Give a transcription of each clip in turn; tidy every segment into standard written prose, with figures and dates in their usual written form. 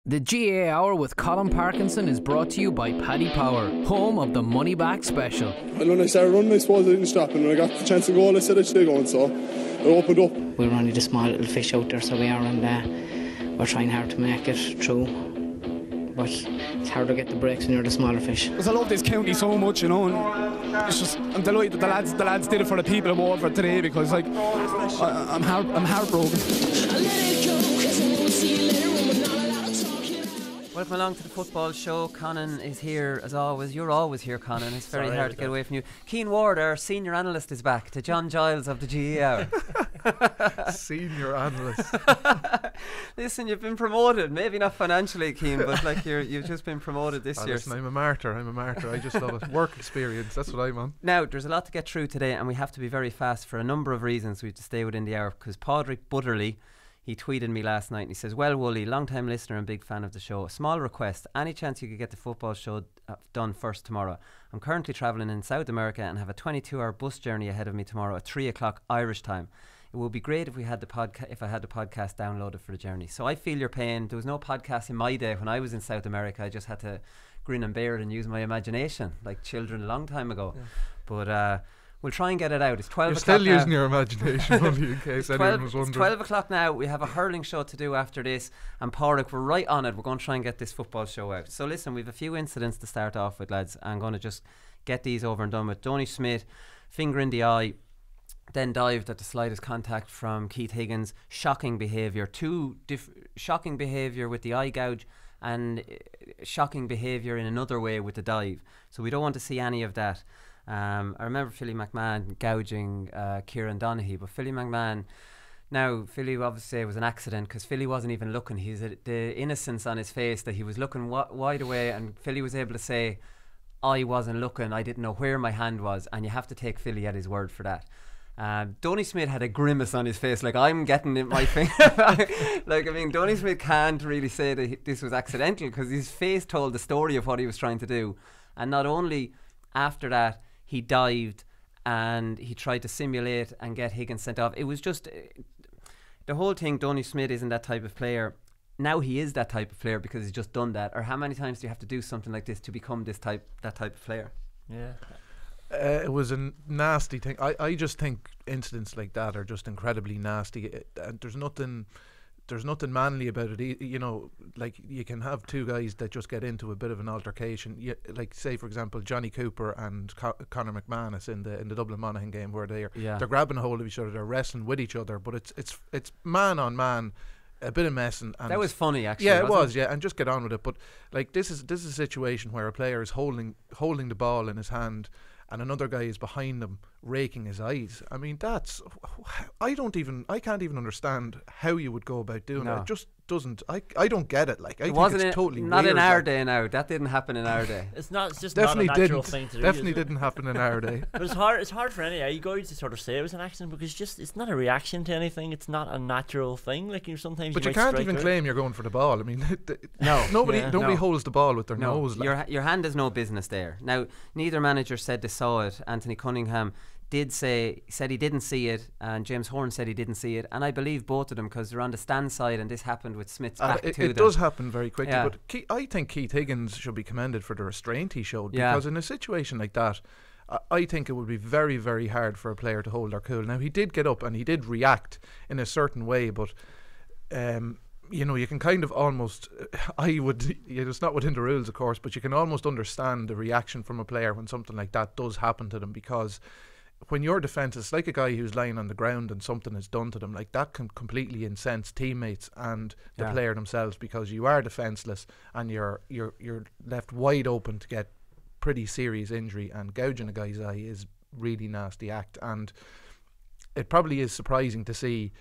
The GAA Hour with Colm Parkinson is brought to you by Paddy Power, home of the Money Back Special. And when I started running, I suppose I didn't stop, and when I got the chance to go, I said I should go, and so I opened up. We're only the small little fish out there, so we are, and we're trying hard to make it through. But it's hard to get the breaks when you're the smaller fish. Because I love this county so much, you know, and it's just, I'm delighted that the lads did it for the people of Waterford today, because like I'm heartbroken. Welcome along to the football show. Conán is here as always. You're always here, Conán. It's very hard to get away from you. Cian Ward, our senior analyst, is back. To John Giles of the GAA Hour. Senior analyst. Listen, you've been promoted. Maybe not financially, Cian, but like you've just been promoted this year. Listen, I'm a martyr. I just love it. Work experience. That's what I'm on. Now, there's a lot to get through today, and we have to be very fast for a number of reasons. We have to stay within the hour, because Padraig Butterley, he tweeted me last night and he says, "Well, Wooly, long time listener and big fan of the show. A small request. Any chance you could get the football show done first tomorrow? I'm currently travelling in South America and have a 22-hour bus journey ahead of me tomorrow at 3 o'clock Irish time. It would be great if I had the podcast downloaded for the journey." So I feel your pain. There was no podcast in my day when I was in South America. I just had to grin and bear it and use my imagination like children a long time ago. Yeah. But we'll try and get it out. It's 12 You're o'clock still using your imagination, only in case anyone was wondering. It's 12 o'clock now. We have a hurling show to do after this, and Padraig, we're right on it. We're going to try and get this football show out. So listen, we have a few incidents to start off with, lads. I'm going to just get these over and done with. Donny Smith, finger in the eye, then dived at the slightest contact from Keith Higgins. Shocking behaviour. Shocking behaviour with the eye gouge, and shocking behaviour in another way with the dive. So we don't want to see any of that. I remember Philly McMahon gouging Cian Doherty, but Philly McMahon, now Philly obviously it was an accident because Philly wasn't even looking. He's the innocence on his face that he was looking wide away, and Philly was able to say, "I wasn't looking, I didn't know where my hand was," and you have to take Philly at his word for that. Donny Smith had a grimace on his face, like, I'm getting it my finger. Like, I mean, Donny Smith can't really say that this was accidental, because his face told the story of what he was trying to do. And not only after that, he dived and he tried to simulate and get Higgins sent off. It was just the whole thing. Donny Smith isn't that type of player. Now he is that type of player because he's just done that. Or how many times do you have to do something like this to become that type of player? Yeah. It was a nasty thing. I just think incidents like that are just incredibly nasty. There's nothing manly about it. You know, like, you can have two guys that just get into a bit of an altercation. Like, say for example, Johnny Cooper and Conor McManus in the Dublin Monaghan game, where they're grabbing a hold of each other, they're wrestling with each other, but it's man on man, a bit of messing. And that was funny, actually. Yeah, it was. Yeah, and just get on with it. But like, this is a situation where a player is holding the ball in his hand, and another guy is behind him raking his eyes. I mean, I can't even understand how you would go about doing it. It just doesn't. I don't get it. Like, I think it's totally not weird, in our day now. That didn't happen in our day. It's just definitely not a natural thing to do. Definitely didn't happen in our day. But it's hard for any guys to sort of say it was an accident, because it's not a reaction to anything. It's not a natural thing. Like, sometimes. But you can't even claim you're going for the ball. I mean, nobody holds the ball with their nose. Like. Your hand has no business there. Now, neither manager said they saw it. Anthony Cunningham said he didn't see it, and James Horn said he didn't see it, and I believe both of them, because they're on the stand side, and this happened with Smith's back to them. It does happen very quickly, but I think Keith Higgins should be commended for the restraint he showed, because in a situation like that, I think it would be very, very hard for a player to hold their cool. Now, he did get up and he did react in a certain way, but you know, you can kind of almost, it's not within the rules of course, but you can almost understand the reaction from a player when something like that does happen to them, because when your defence is like a guy who's lying on the ground and something is done to them, like, that can completely incense teammates and the player themselves, because you are defenceless and you're left wide open to get pretty serious injury, and gouging a guy's eye is really nasty act. And it probably is surprising to see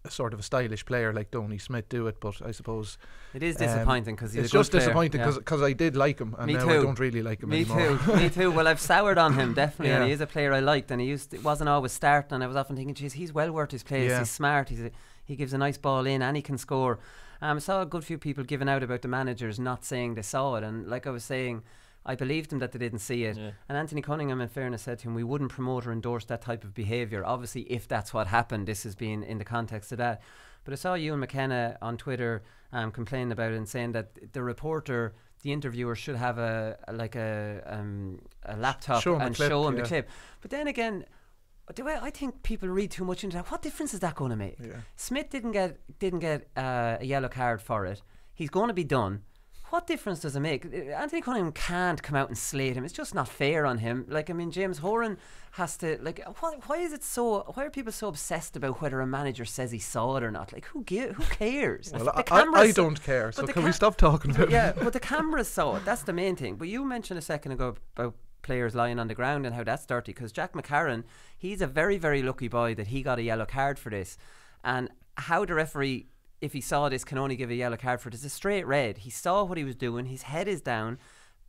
sort of a stylish player like Donny Smith do it, but I suppose it is disappointing, because he's it's a good just player. Disappointing because I did like him, and Me now too. I don't really like him anymore. Me too. Well, I've soured on him definitely, and he is a player I liked, and it wasn't always starting, and I was often thinking, geez, he's well worth his place. He's smart. He gives a nice ball in, and he can score. I saw a good few people giving out about the managers not saying they saw it, and like I was saying, I believed him that they didn't see it. And Anthony Cunningham, in fairness, said to him, we wouldn't promote or endorse that type of behaviour. Obviously, if that's what happened, this has been in the context of that. But I saw Ewan McKenna on Twitter complaining about it and saying that the reporter, the interviewer, should have a laptop and show him the clip. But then again, I think people read too much into that. What difference is that going to make? Yeah. Smith didn't get a yellow card for it. He's going to be done. What difference does it make? Anthony Cunningham can't come out and slate him. It's just not fair on him. Like, I mean, James Horan has to, like, why are people so obsessed about whether a manager says he saw it or not? Like, who cares? Well, I don't care, so can we stop talking about it? Yeah, but the cameras saw it. That's the main thing. But you mentioned a second ago about players lying on the ground and how that's dirty, because Jack McCarron, he's a very, very lucky boy that he got a yellow card for this. And how the referee, if he saw this, can only give a yellow card for it, it's a straight red. He saw what he was doing, his head is down,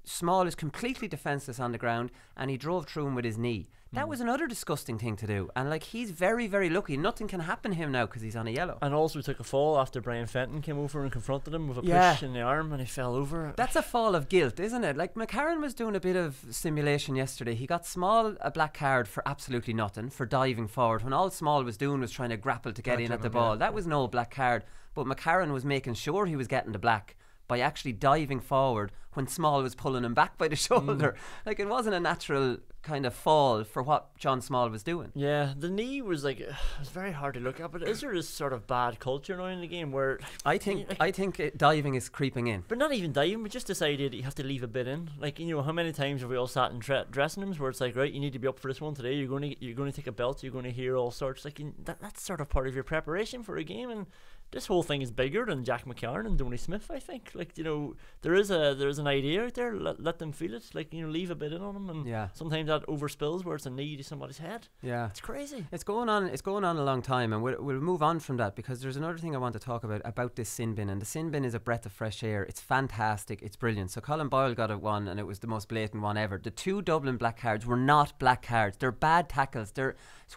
Small is completely defenceless on the ground, and he drove through him with his knee. That was another disgusting thing to do, and like, he's very, very lucky. Nothing can happen to him now because he's on a yellow. And also took a fall after Brian Fenton came over and confronted him with a push in the arm, and he fell over. That's a fall of guilt, isn't it? Like, McCarron was doing a bit of simulation yesterday. He got Small a black card for absolutely nothing, for diving forward, when all Small was doing was trying to grapple to get in at the ball. That was no black card, but McCarron was making sure he was getting the black by actually diving forward when Small was pulling him back by the shoulder. Like, it wasn't a natural kind of fall for what John Small was doing. Yeah, the knee was like, it was very hard to look at, but is there this sort of bad culture now in the game where I think diving is creeping in, but not even diving, but just this idea that you have to leave a bit in. Like, you know, how many times have we all sat in dressing rooms where it's like, right, you need to be up for this one today, you're going to take a belt, you're going to hear all sorts, like, that's sort of part of your preparation for a game. And this whole thing is bigger than Jack McCarron and Donny Smith, I think. Like, you know, there is an idea out there. Let them feel it. Like, you know, leave a bit in on them, and sometimes that overspills where it's a knee to somebody's head. Yeah, it's crazy. It's going on a long time, and we'll move on from that, because there's another thing I want to talk about this sin bin. And the sin bin is a breath of fresh air. It's fantastic. It's brilliant. So Colin Boyle got it one, and it was the most blatant one ever. The 2 Dublin black cards were not black cards. They're bad tackles.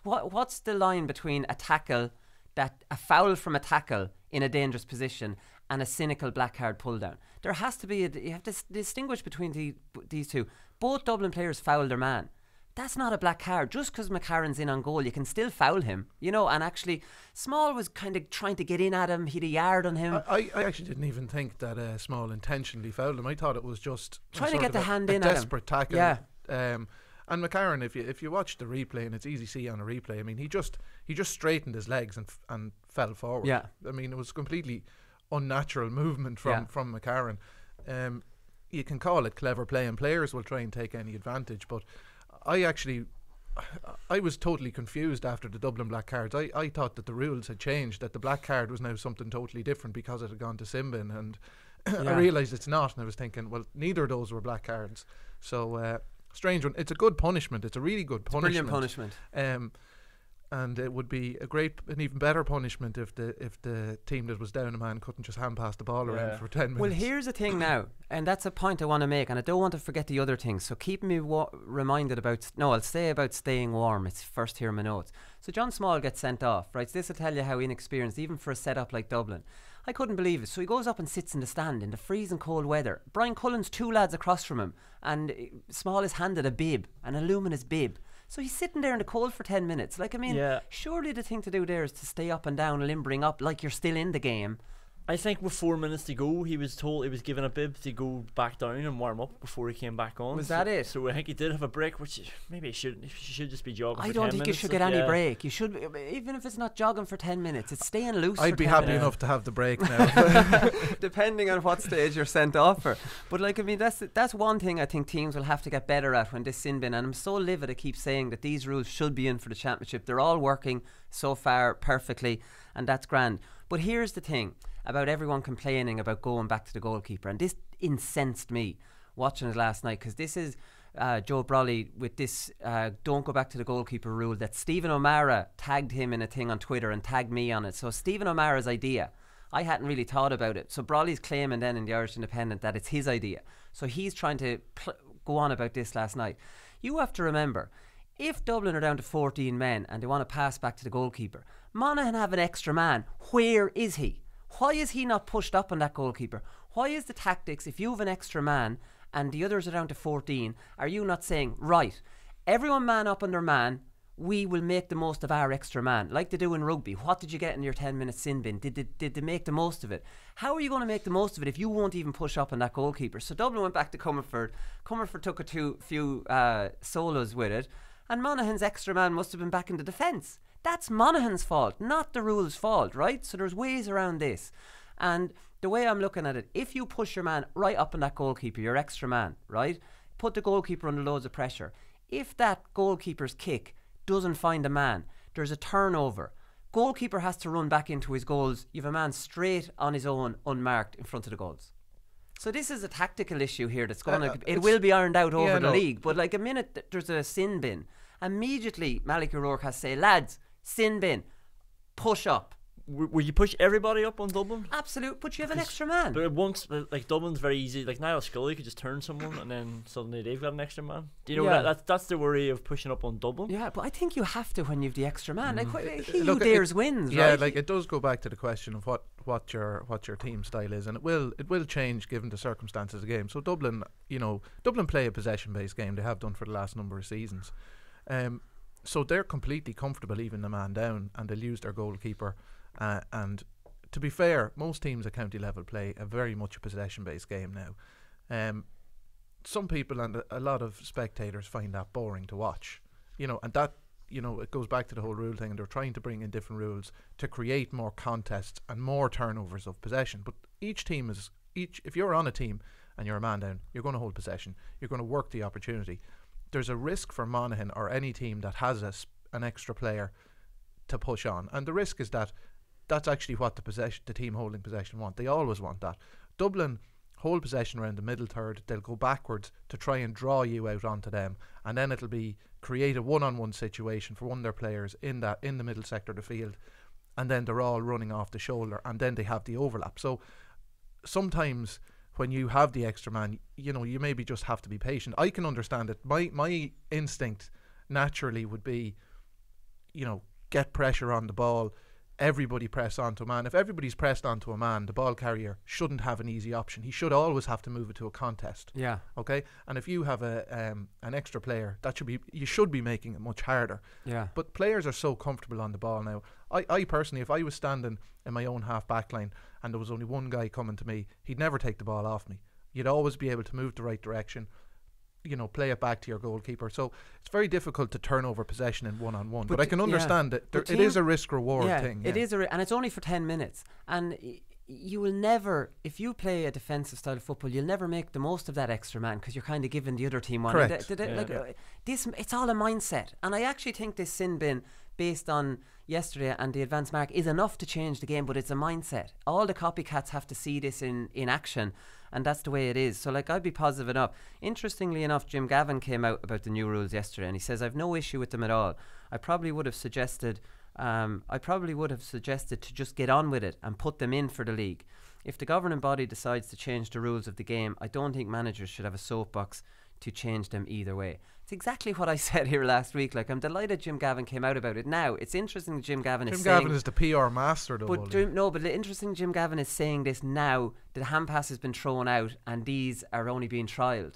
What's the line between a foul from a tackle in a dangerous position and a cynical black card pull down? There has to be you have to distinguish between these two. Both Dublin players fouled their man. That's not a black card. Just because McCarron's in on goal, you can still foul him, you know. And actually, Small was kind of trying to get in at him. He had a yard on him. I actually didn't even think that Small intentionally fouled him. I thought it was just trying to get the hand in at him. Desperate tackle. Yeah. And McCarron, if you watch the replay, and it's easy to see on a replay, I mean, he just straightened his legs and fell forward. Yeah. I mean, it was completely unnatural movement from McCarron. You can call it clever play, and players will try and take any advantage, but I was totally confused after the Dublin black cards. I thought that the rules had changed, that the black card was now something totally different because it had gone to sin bin, and I realised it's not, and I was thinking, well, neither of those were black cards. So strange one. It's a good punishment. It's a really good punishment. Brilliant punishment. And it would be an even better punishment if the team that was down a man couldn't just hand pass the ball around for 10 minutes. Well, here's the thing now, and that's a point I want to make, and I don't want to forget the other things, so keep me reminded about. No, I'll say about staying warm. It's first here in my notes. So John Small gets sent off, right? So this will tell you how inexperienced, even for a setup like Dublin. I couldn't believe it. So he goes up and sits in the stand in the freezing cold weather. Brian Cullen's 2 lads across from him, and Small is handed a bib, an luminous bib. So he's sitting there in the cold for 10 minutes. Like, I mean, surely the thing to do there is to stay up and down, limbering up like you're still in the game. I think with 4 minutes to go, he was given a bib to go back down and warm up before he came back on. Was that it? So I think he did have a break, which maybe he should just be jogging. I don't think you should get any break. You should, even if it's not jogging for 10 minutes, it's staying loose. I'd be happy enough to have the break now, depending on what stage you're sent off for. But like, I mean, that's one thing I think teams will have to get better at when this sin bin. And I'm so livid I keep saying that these rules should be in for the championship. They're all working so far perfectly, and that's grand. But here's the thing about everyone complaining about going back to the goalkeeper, and this incensed me watching it last night, because this is Joe Brolly with this don't go back to the goalkeeper rule that Stephen O'Mara tagged him in a thing on Twitter and tagged me on it. So Stephen O'Mara's idea, I hadn't really thought about it. So Brolly's claiming then in the Irish Independent that it's his idea. So he's trying to go on about this last night. You have to remember, if Dublin are down to 14 men and they want to pass back to the goalkeeper, Monaghan have an extra man. Where is he? Why is he not pushed up on that goalkeeper? Why is the tactics, if you have an extra man and the others are down to 14, are you not saying, right, everyone man up on their man, we will make the most of our extra man, like they do in rugby. What did you get in your 10-minute sin bin? Did they make the most of it? How are you going to make the most of it if you won't even push up on that goalkeeper? So Dublin went back to Comerford. Comerford took a few solos with it, and Monaghan's extra man must have been back in the defence. That's Monaghan's fault, not the rules' fault, right? So there's ways around this. And the way I'm looking at it, if you push your man right up on that goalkeeper, your extra man, right? Put the goalkeeper under loads of pressure. If that goalkeeper's kick doesn't find a man, there's a turnover. Goalkeeper has to run back into his goals. You have a man straight on his own, unmarked, in front of the goals. So this is a tactical issue here that's going to... It will be ironed out over the league. But like a minute there's a sin bin, immediately Malik O'Rourke has to say, lads, sin bin, push up. Will you push everybody up on Dublin? Absolute, but you have an extra man. But once, like Dublin's very easy. Like Niall Scully could just turn someone and then suddenly they've got an extra man. Do you know that's the worry of pushing up on Dublin? Yeah, but I think you have to when you've the extra man. Like he who dares wins. Yeah, right? like it does go back to the question of what your team style is, and it will change given the circumstances of the game. So Dublin play a possession based game. They have done for the last number of seasons. So they're completely comfortable leaving the man down, and they'll use their goalkeeper. And to be fair, most teams at county level play a very much a possession-based game now. Some people and a lot of spectators find that boring to watch, and that it goes back to the whole rule thing. And they're trying to bring in different rules to create more contests and more turnovers of possession. But each team if you're on a team and you're a man down, you're going to hold possession. You're going to work the opportunity. There's a risk for Monaghan or any team that has an extra player to push on, and the risk is that. That's actually what the team holding possession want. They always want that. Dublin hold possession around the middle third. They'll go backwards to try and draw you out onto them, and then it'll be create a one-on-one situation for one of their players in the middle sector of the field, and then they're all running off the shoulder, and then they have the overlap. So sometimes when you have the extra man, you maybe just have to be patient. I can understand it. My instinct naturally would be, get pressure on the ball. Everybody press onto a man. If everybody's pressed onto a man, the ball carrier shouldn't have an easy option. He should always have to move it to a contest. Yeah. Okay. And if you have an extra player, you should be making it much harder. Yeah. But players are so comfortable on the ball now. I personally, if I was standing in my own half back line and there was only one guy coming to me, he'd never take the ball off me. You'd always be able to move the right direction. Play it back to your goalkeeper. So it's very difficult to turn over possession in one-on-one. But I can understand that it is a risk-reward thing. It is and it's only for 10 minutes. And you will never, if you play a defensive style of football, you'll never make the most of that extra man because you're kind of giving the other team one. Correct. It's all a mindset. And I actually think this sin bin, based on yesterday and the advance mark, is enough to change the game, but it's a mindset. All the copycats have to see this in action. And that's the way it is. So I'd be positive enough. Interestingly enough, Jim Gavin came out about the new rules yesterday, and he says, I've no issue with them at all. I probably would have suggested to just get on with it and put them in for the league. If the governing body decides to change the rules of the game, I don't think managers should have a soapbox to change them either way. It's exactly what I said here last week. I'm delighted Jim Gavin came out about it. Now, it's interesting that Jim Gavin is the PR master though. But the interesting Jim Gavin is saying this now that the hand pass has been thrown out and these are only being trialled.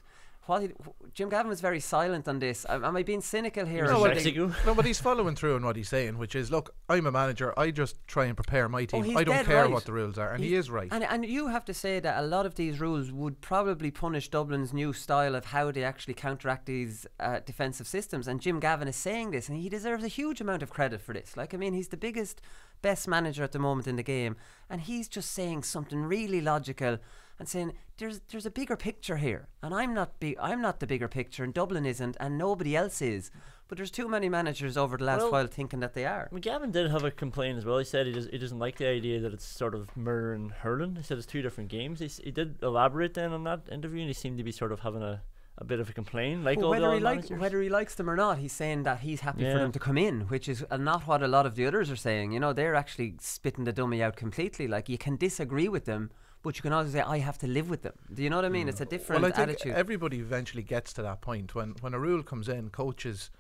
Jim Gavin was very silent on this. Am I being cynical here? No, but he's following through on what he's saying, which is, look, I'm a manager. I just try and prepare my team. I don't care what the rules are, and he is right. And you have to say that a lot of these rules would probably punish Dublin's new style of how they actually counteract these defensive systems. And Jim Gavin is saying this, and he deserves a huge amount of credit for this. He's the best manager at the moment in the game, and he's just saying something really logical and saying there's a bigger picture here, and I'm not the bigger picture, and Dublin isn't, and nobody else is. But there's too many managers over the last while thinking that they are. Gavin did have a complaint as well. He said he doesn't like the idea that it's sort of mirroring hurling. He said it's two different games. He did elaborate then on that interview, and he seemed to be sort of having a bit of a complaint, whether he likes them or not. He's saying that he's happy for them to come in, which is not what a lot of the others are saying. They're actually spitting the dummy out completely. You can disagree with them, but you can also say, I have to live with them. Do you know what I mean? It's a different attitude. Everybody eventually gets to that point. When a rule comes in, coaches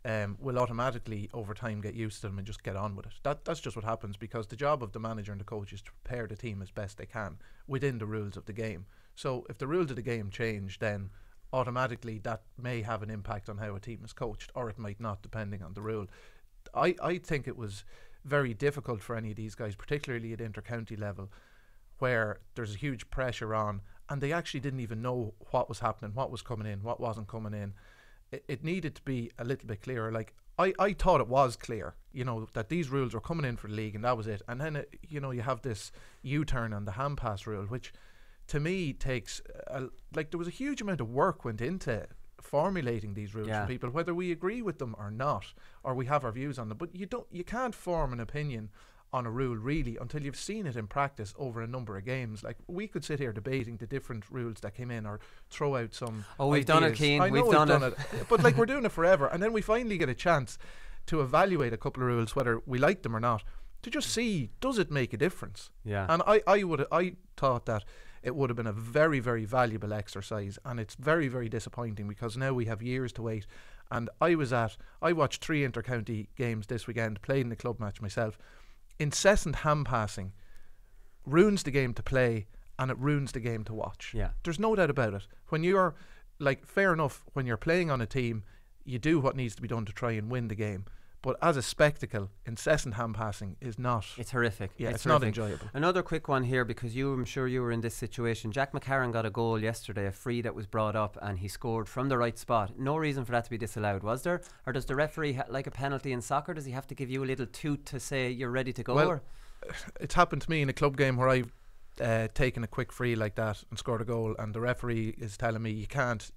will automatically over time get used to them and just get on with it. That's just what happens, because the job of the manager and the coach is to prepare the team as best they can within the rules of the game. So if the rules of the game change, then automatically that may have an impact on how a team is coached, or it might not, depending on the rule. I think it was very difficult for any of these guys, particularly at inter-county level, where there's a huge pressure on, and they actually didn't even know what was happening, what was coming in, what wasn't coming in. It needed to be a little bit clearer. Like, I thought it was clear, you know, that these rules were coming in for the league, and that was it. And then, you know, you have this U-turn on the hand pass rule, which to me takes, like, there was a huge amount of work went into formulating these rules for people, whether we agree with them or not, or we have our views on them. But you can't form an opinion on a rule really until you've seen it in practice over a number of games. Like, we could sit here debating the different rules that came in, or throw out some we've done it, Cian. I know we've done it. But like, we're doing it forever, and then we finally get a chance to evaluate a couple of rules, whether we like them or not, to just see, does it make a difference? And I thought that it would have been a very, very valuable exercise, and it's very, very disappointing because now we have years to wait. And I watched 3 inter-county games this weekend, played in the club match myself. Incessant hand passing ruins the game to play, and it ruins the game to watch. There's no doubt about it. When you're, like, fair enough, when you're playing on a team, you do what needs to be done to try and win the game. But as a spectacle, incessant hand passing is not. It's horrific. Yeah, it's horrific. not enjoyable. Another quick one here, because I'm sure you were in this situation. Jack McCarron got a goal yesterday, a free that was brought up, and he scored from the right spot. No reason for that to be disallowed, was there? Or does the referee, like a penalty in soccer, does he have to give you a little toot to say you're ready to go? Well, it's happened to me in a club game where I've taken a quick free like that and scored a goal, and the referee is telling me you can't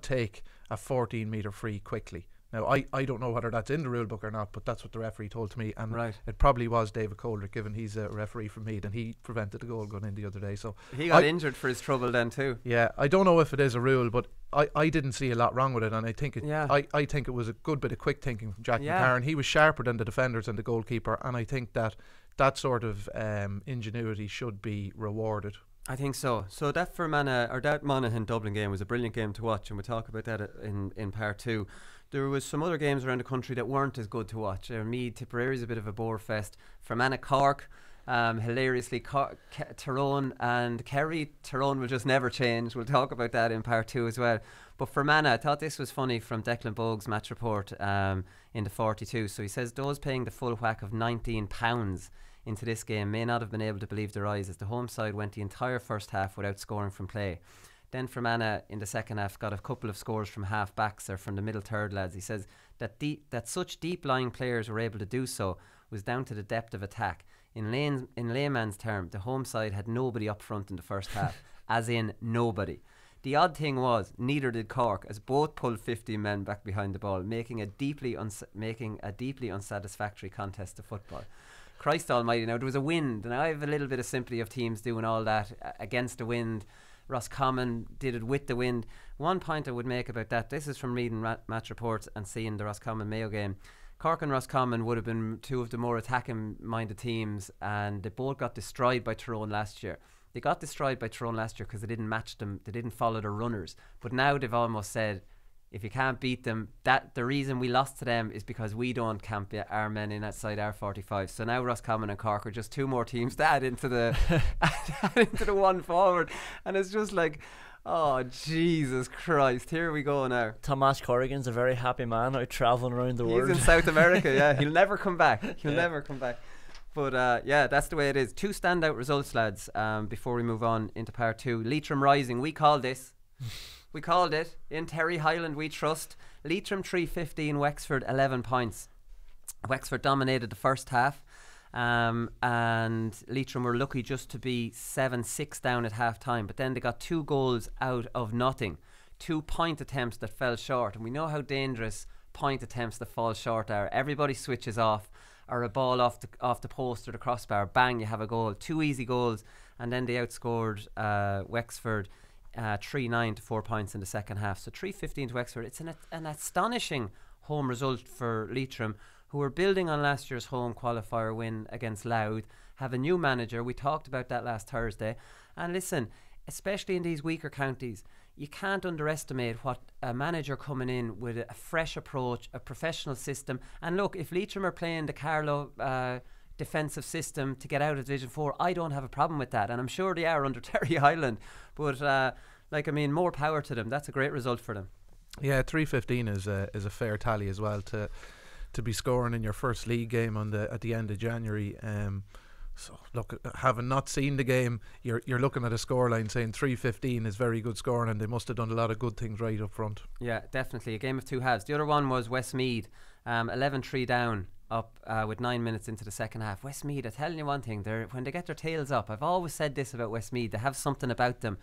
take a 14-metre free quickly. Now, I don't know whether that's in the rule book or not, but that's what the referee told to me, and it probably was David Coldrick, given he's a referee from Meath, and he prevented the goal going in the other day. So he got injured for his trouble then too. Yeah, I don't know if it is a rule, but I didn't see a lot wrong with it, and I think I think it was a good bit of quick thinking from Jack McCarron. He was sharper than the defenders and the goalkeeper, and I think that sort of ingenuity should be rewarded. I think so. So that that Monaghan Dublin game was a brilliant game to watch, and we'll talk about that in part 2. There was some other games around the country that weren't as good to watch. Meath, Tipperary is a bit of a bore fest. Fermanagh, Cork, hilariously, Tyrone and Kerry. Tyrone will just never change. We'll talk about that in part 2 as well. But Fermanagh, I thought this was funny from Declan Bogue's match report in the 42. So he says those paying the full whack of £19 into this game may not have been able to believe their eyes, as the home side went the entire first half without scoring from play. Then Fermanagh in the second half got a couple of scores from half backs, or from the middle third lads. He says that such deep lying players were able to do so was down to the depth of attack. In layman's term, the home side had nobody up front in the first half, as in nobody. The odd thing was, neither did Cork, as both pulled 15 men back behind the ball, making a deeply unsatisfactory contest of football. Christ almighty, now there was a wind, and I have a little bit of sympathy of teams doing all that against the wind. Roscommon did it with the wind. One point I would make about that, this is from reading match reports and seeing the Roscommon Mayo game. Cork and Roscommon would have been 2 of the more attacking minded teams, and they both got destroyed by Tyrone last year. They got destroyed by Tyrone last year because they didn't match them, they didn't follow their runners. But now they've almost said, if you can't beat them, that the reason we lost to them is because we don't camp our men in outside our 45. So now Roscommon and Cork are just 2 more teams to add into the into the one forward, and it's just like, oh Jesus Christ, here we go now. Tomas Corrigan's a very happy man out travelling around the world. He's in South America. Yeah, he'll never come back. Never come back. But that's the way it is. 2 standout results, lads. Before we move on into part 2, Leitrim Rising. We called this. We called it. In Terry Highland we trust. Leitrim 3-15, Wexford 11 points. Wexford dominated the first half, and Leitrim were lucky just to be 7-6 down at half time, but then they got 2 goals out of nothing. 2 point attempts that fell short, and we know how dangerous point attempts that fall short are. Everybody switches off, or a ball off the post or the crossbar, bang, you have a goal. 2 easy goals, and then they outscored Wexford 3-9 to 4 points in the second half. So 3-15 to Wexford. It's an astonishing home result for Leitrim, who are building on last year's home qualifier win against Louth, have a new manager. We talked about that last Thursday. And listen, especially in these weaker counties, you can't underestimate what a manager coming in with a fresh approach, a professional system. And look, if Leitrim are playing the Carlow defensive system to get out of Division 4, I don't have a problem with that, and I'm sure they are under Terry Highland. But like, I mean, more power to them. That's a great result for them. Yeah, 3-15 is a fair tally as well to be scoring in your first league game at the end of January. So look, having not seen the game, you're looking at a scoreline saying 3-15 is very good scoring, and they must have done a lot of good things right up front. Yeah, definitely a game of two halves. The other one was Westmeath, 11-3 down up with 9 minutes into the second half. Westmeath, I'm telling you one thing, when they get their tails up, I've always said this about Westmeath, they have something about them.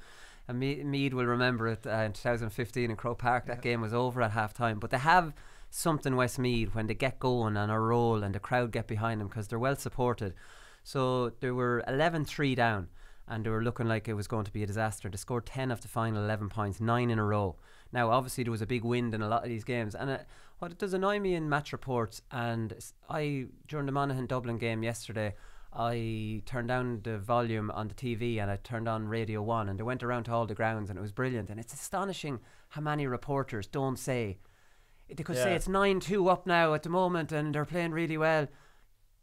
And Meath will remember it in 2015 in Croke Park. That game was over at half time, but they have something, Westmeath, when they get going on a roll and the crowd get behind them because they're well supported. So they were 11-3 down and they were looking like it was going to be a disaster. They scored 10 of the final 11 points, 9 in a row. Now obviously there was a big wind in a lot of these games, and what it does annoy me in match reports, and during the Monaghan Dublin game yesterday, I turned down the volume on the TV and I turned on Radio 1, and they went around to all the grounds and it was brilliant. And it's astonishing how many reporters don't say, they could say it's 9-2 up now at the moment and they're playing really well,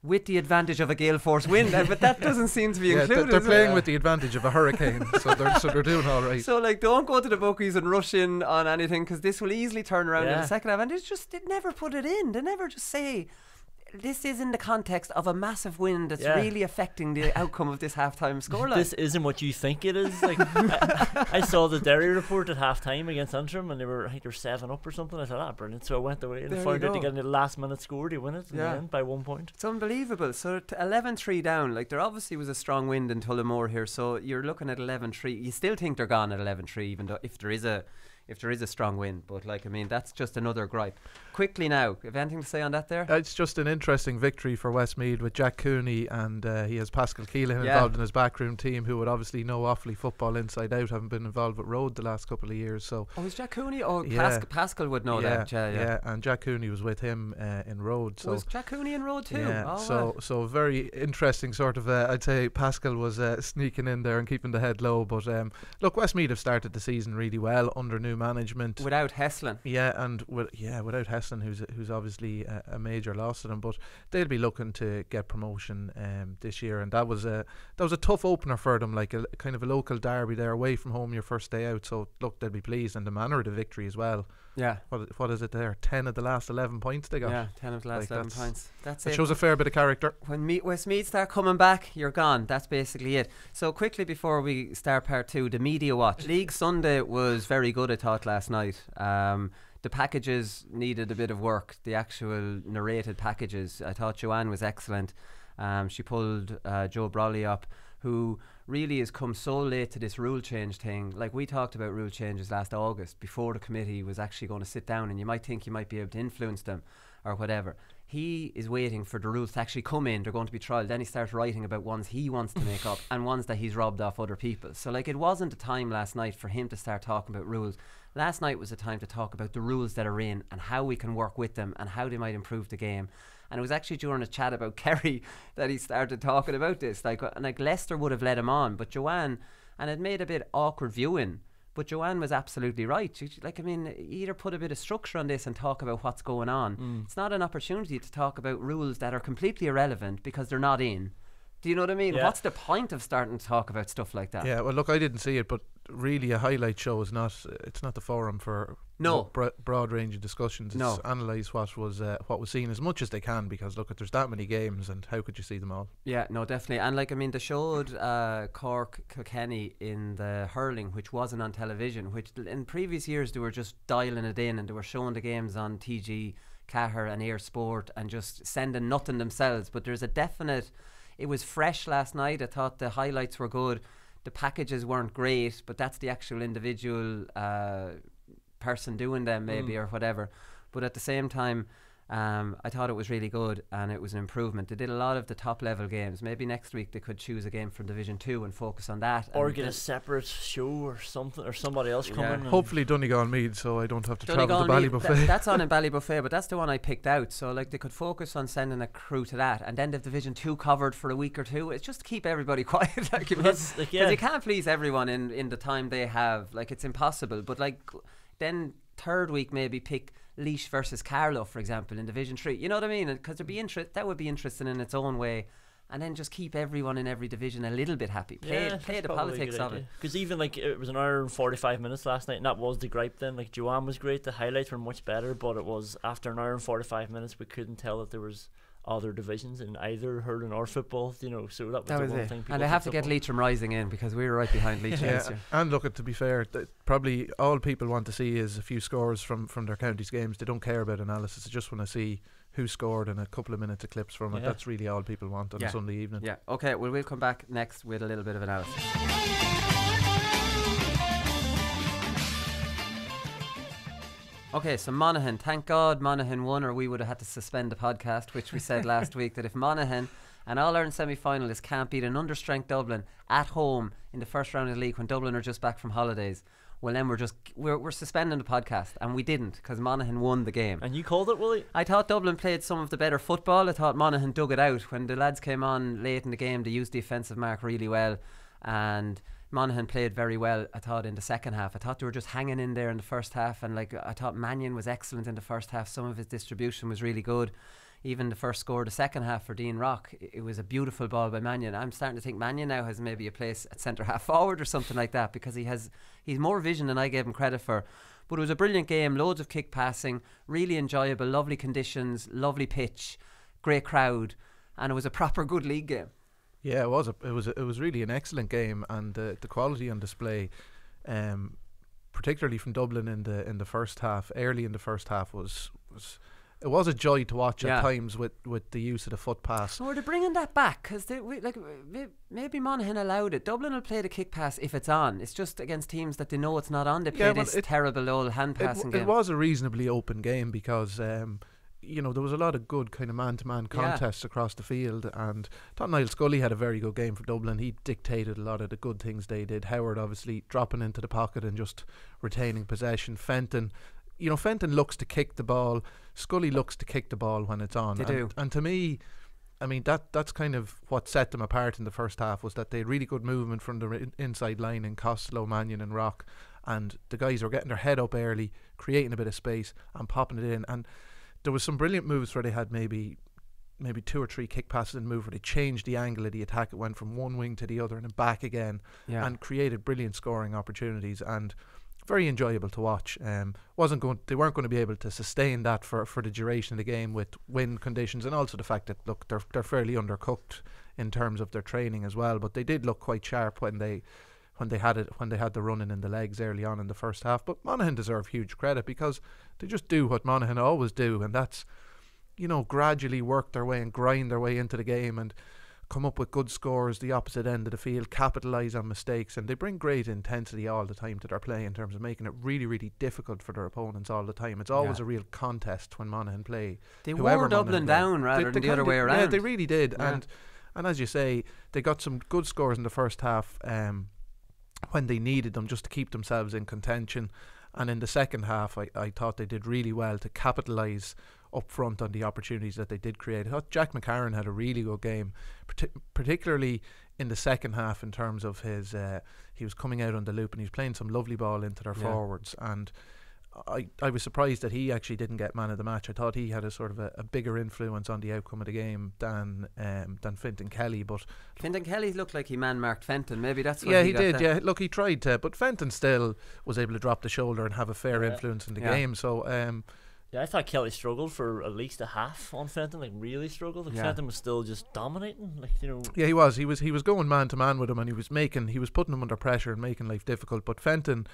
with the advantage of a gale force wind, but that doesn't seem to be included. They're playing with the advantage of a hurricane, so they're doing all right. So like, don't go to the bookies and rush in on anything, because this will easily turn around in the second half. And they never put it in. They never just say, this is in the context of a massive wind that's really affecting the outcome of this halftime scoreline. This isn't what you think it is. Like, I saw the Derry report at halftime against Antrim, and I think they're 7 up or something. I thought, brilliant. So I went away and found out they got in the last minute score. They win it in the end by 1 point. It's unbelievable. So 11-3 down. Like, there obviously was a strong wind in Tullamore here. So you're looking at 11-3. You still think they're gone at 11-3, even though if there is a strong wind. But like, I mean, that's just another gripe. Quickly now, have you anything to say on that there? It's just an interesting victory for Westmeath with Jack Cooney, and he has Pascal Keelan involved in his backroom team, who would obviously know Offaly football inside out, having been involved with Road the last couple of years. So is Jack Cooney? Pascal would know that. Yeah, and Jack Cooney was with him in Road. So was Jack Cooney in Road too? Yeah, so very interesting sort of, I'd say Pascal was sneaking in there and keeping the head low. But look, Westmeath have started the season really well under new management. Without Heslin. Without Heslin, who's obviously a major loss to them, but they'll be looking to get promotion this year, and that was a tough opener for them, like a kind of a local derby there, away from home, your first day out. So look, they'll be pleased, and the manner of the victory as well. Yeah. What is it there? 10 of the last 11 points they got. Yeah, 10 of the last 11 points. That's it. Shows a fair bit of character. When Westmeath start coming back, you're gone. That's basically it. So quickly before we start part 2, the media watch. League Sunday was very good, I thought, last night. The packages needed a bit of work. The actual narrated packages, I thought Joanne was excellent. She pulled Joe Brolly up, who really has come so late to this rule change thing. Like, we talked about rule changes last August before the committee was actually going to sit down, and you might think you might be able to influence them or whatever. He is waiting for the rules to actually come in. They're going to be trialled. Then he starts writing about ones he wants to make up and ones that he's robbed off other people. So like, it wasn't a time last night for him to start talking about rules. Last night was a time to talk about the rules that are in and how we can work with them and how they might improve the game. And it was actually during a chat about Kerry that he started talking about this. Like Leicester would have let him on, but Joanne, and it made a bit awkward viewing, but Joanne was absolutely right. Either put a bit of structure on this and talk about what's going on. It's not an opportunity to talk about rules that are completely irrelevant because they're not in. Do you know what I mean? Yeah. What's the point of starting to talk about stuff like that? Yeah, well, look, I didn't see it, but really a highlight show is not. It's not the forum for broad range of discussions. It's analyse what was seen as much as they can, because look, there's that many games, and how could you see them all? Yeah, no, definitely. And they showed Cork Kilkenny in the hurling, which wasn't on television. Which in previous years they were just dialing it in, and they were showing the games on TG, Cahir, and Air Sport, and just sending nothing themselves. But there's a definite. It was fresh last night. I thought the highlights were good. The packages weren't great, but that's the actual individual person doing them maybe or whatever. But at the same time, I thought it was really good, and it was an improvement. They did a lot of the top level games. Maybe next week they could choose a game from Division 2 and focus on that, or get a separate show or something, or somebody else coming. Hopefully Donegal Mead, so I don't have to travel to Ballybuffet. That's on in Ballybuffet, but that's the one I picked out. So they could focus on sending a crew to that, and then the Division 2 covered for a week or two. It's just to keep everybody quiet, because you can't please everyone in the time they have. It's impossible. But then third week maybe pick Laois versus Carlow, for example, in Division 3. You know what I mean? Because that would be interesting in its own way. and then just keep everyone in every division a little bit happy. Play the politics of it. Because even like it was an hour and 45 minutes last night, and that was the gripe then. Like Joanne was great, the highlights were much better, but it was after an hour and 45 minutes we couldn't tell that there was other divisions in either hurling or football, you know, so that was the one thing. And they have to get Leitrim Rising in, because we were right behind Leitrim this year. And look, to be fair, probably all people want to see is a few scores from their counties games. They don't care about analysis, they just want to see who scored and a couple of minutes of clips from it. That's really all people want on a Sunday evening. Yeah, okay, well, we'll come back next with a little bit of analysis. Okay, so Monaghan, thank God Monaghan won, or we would have had to suspend the podcast, which we said last week that if Monaghan, an All-Ireland semi-finalist, can't beat an understrength Dublin at home in the first round of the league when Dublin are just back from holidays, well then we're suspending the podcast, and we didn't, because Monaghan won the game. And you called it, Willie? I thought Dublin played some of the better football. I thought Monaghan dug it out. When the lads came on late in the game, they used the offensive mark really well, and Monaghan played very well, I thought, in the second half. I thought they were just hanging in there in the first half, and like I thought Mannion was excellent in the first half. Some of his distribution was really good. Even the first score of the second half for Dean Rock, it was a beautiful ball by Mannion. I'm starting to think Mannion now has maybe a place at centre half forward or something like that, because he's more vision than I gave him credit for. But it was a brilliant game, loads of kick passing, really enjoyable, lovely conditions, lovely pitch, great crowd, and it was a proper good league game. Yeah, it was. It was really an excellent game, and the quality on display, particularly from Dublin in the first half, early in the first half, was it was a joy to watch at times with the use of the foot pass. So they're bringing that back, because maybe Monaghan allowed it. Dublin will play the kick pass if it's on. It's just against teams that they know it's not on. They play this terrible old hand passing game. It was a reasonably open game because you know, there was a lot of good kind of man-to-man contests across the field, and I thought Niall Scully had a very good game for Dublin. He dictated a lot of the good things they did. Howard obviously dropping into the pocket and just retaining possession. Fenton looks to kick the ball. Scully looks to kick the ball when it's on. They do. And to me, I mean, that's kind of what set them apart in the first half, was that they had really good movement from the inside line in Costello, Mannion and Rock, and the guys were getting their head up early, creating a bit of space and popping it in. And there was some brilliant moves where they had maybe 2 or 3 kick passes in move where they changed the angle of the attack. It went from one wing to the other and then back again, and created brilliant scoring opportunities, and very enjoyable to watch. They weren't going to be able to sustain that for the duration of the game with wind conditions, and also the fact that, look, they're fairly undercooked in terms of their training as well, but they did look quite sharp when they had the running in the legs early on in the first half. But Monaghan deserve huge credit, because they just do what Monaghan always do, and that's, you know, gradually work their way and grind their way into the game and come up with good scores the opposite end of the field, capitalise on mistakes, and they bring great intensity all the time to their play in terms of making it really, really difficult for their opponents all the time. It's always a real contest when Monaghan play. They wore Dublin down rather than the other way around. Yeah, they really did. Yeah. And as you say, they got some good scores in the first half when they needed them, just to keep themselves in contention. And in the second half, I thought they did really well to capitalise up front on the opportunities that they did create. I thought Jack McCarron had a really good game, particularly in the second half, in terms of his he was coming out on the loop and he was playing some lovely ball into their forwards, and I was surprised that he actually didn't get man of the match. I thought he had a sort of a bigger influence on the outcome of the game than Fintan Kelly. But Fintan Kelly looked like he man-marked Fenton. Maybe that's what he did. Yeah, look, he tried to, but Fenton still was able to drop the shoulder and have a fair influence in the game. So I thought Kelly struggled for at least a half on Fenton, like really struggled. Like Fenton was still just dominating, like, you know. Yeah, he was going man to man with him, and he was putting him under pressure and making life difficult. But Fenton,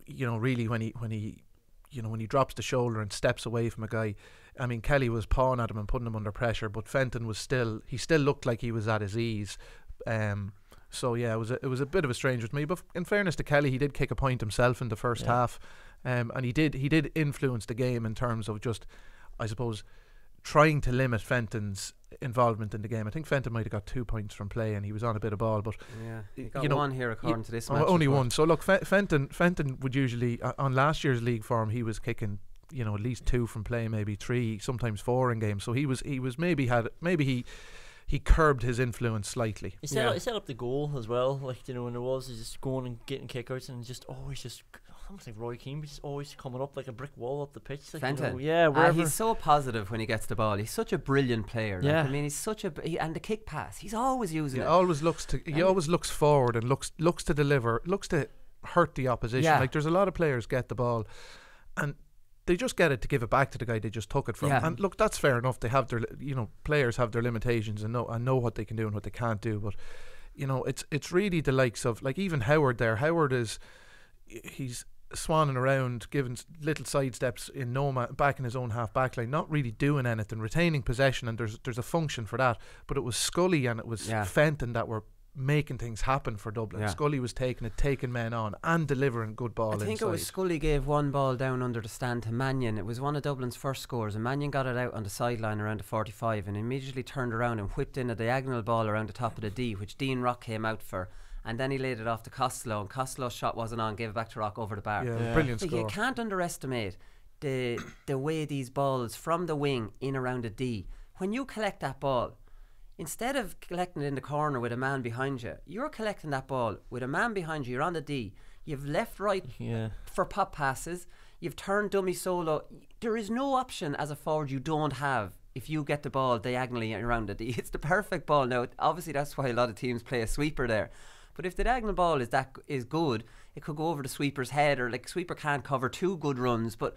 you know, really when he drops the shoulder and steps away from a guy, I mean, Kelly was pawing at him and putting him under pressure, but Fenton was still looked like he was at his ease. So yeah, it was a bit of a strange with me. But in fairness to Kelly, he did kick a point himself in the first half. And he did influence the game in terms of just, I suppose, trying to limit Fenton's involvement in the game. I think Fenton might have got 2 points from play, and he was on a bit of ball, but he got one here according to this match. Only one. So look, Fenton would usually, on last year's league form, he was kicking, you know, at least 2 from play, maybe 3, sometimes 4 in games. So he curbed his influence slightly. He set up the goal as well, like, you know, when there was just going and getting kickouts and just always just almost like Roy Keane, he's always coming up like a brick wall up the pitch. Like, Fenton. wherever. He's so positive when he gets the ball. He's such a brilliant player. Yeah. Like, I mean, he's such a and the kick pass. He's always using it. He always looks forward and looks to deliver, looks to hurt the opposition. Yeah. Like there's a lot of players get the ball, and they just get it to give it back to the guy they just took it from. Yeah. And look, that's fair enough. They have their, players have their limitations and know what they can do and what they can't do. But it's really the likes of, like, even Howard there. Howard he's swanning around, giving little sidesteps in back in his own half back line, not really doing anything, retaining possession, and there's a function for that. But it was Scully and it was Fenton that were making things happen for Dublin. Scully was taking men on and delivering good ball inside. I think it was Scully gave one ball down under the stand to Mannion. It was one of Dublin's first scores, and Mannion got it out on the sideline around the 45 and immediately turned around and whipped in a diagonal ball around the top of the D, which Dean Rock came out for, and then he laid it off to Costello, and Costello's shot wasn't on, gave it back to Rock over the bar. Brilliant score. You can't underestimate the way these balls from the wing in around the D, when you collect that ball, instead of collecting it in the corner with a man behind you, you're collecting that ball with a man behind you. You're on the D. You've left, right for pop passes. You've turned dummy solo. There is no option as a forward you don't have if you get the ball diagonally around the D. It's the perfect ball. Now, obviously, that's why a lot of teams play a sweeper there. But if the diagonal ball is good, it could go over the sweeper's head, or like sweeper can't cover two good runs. But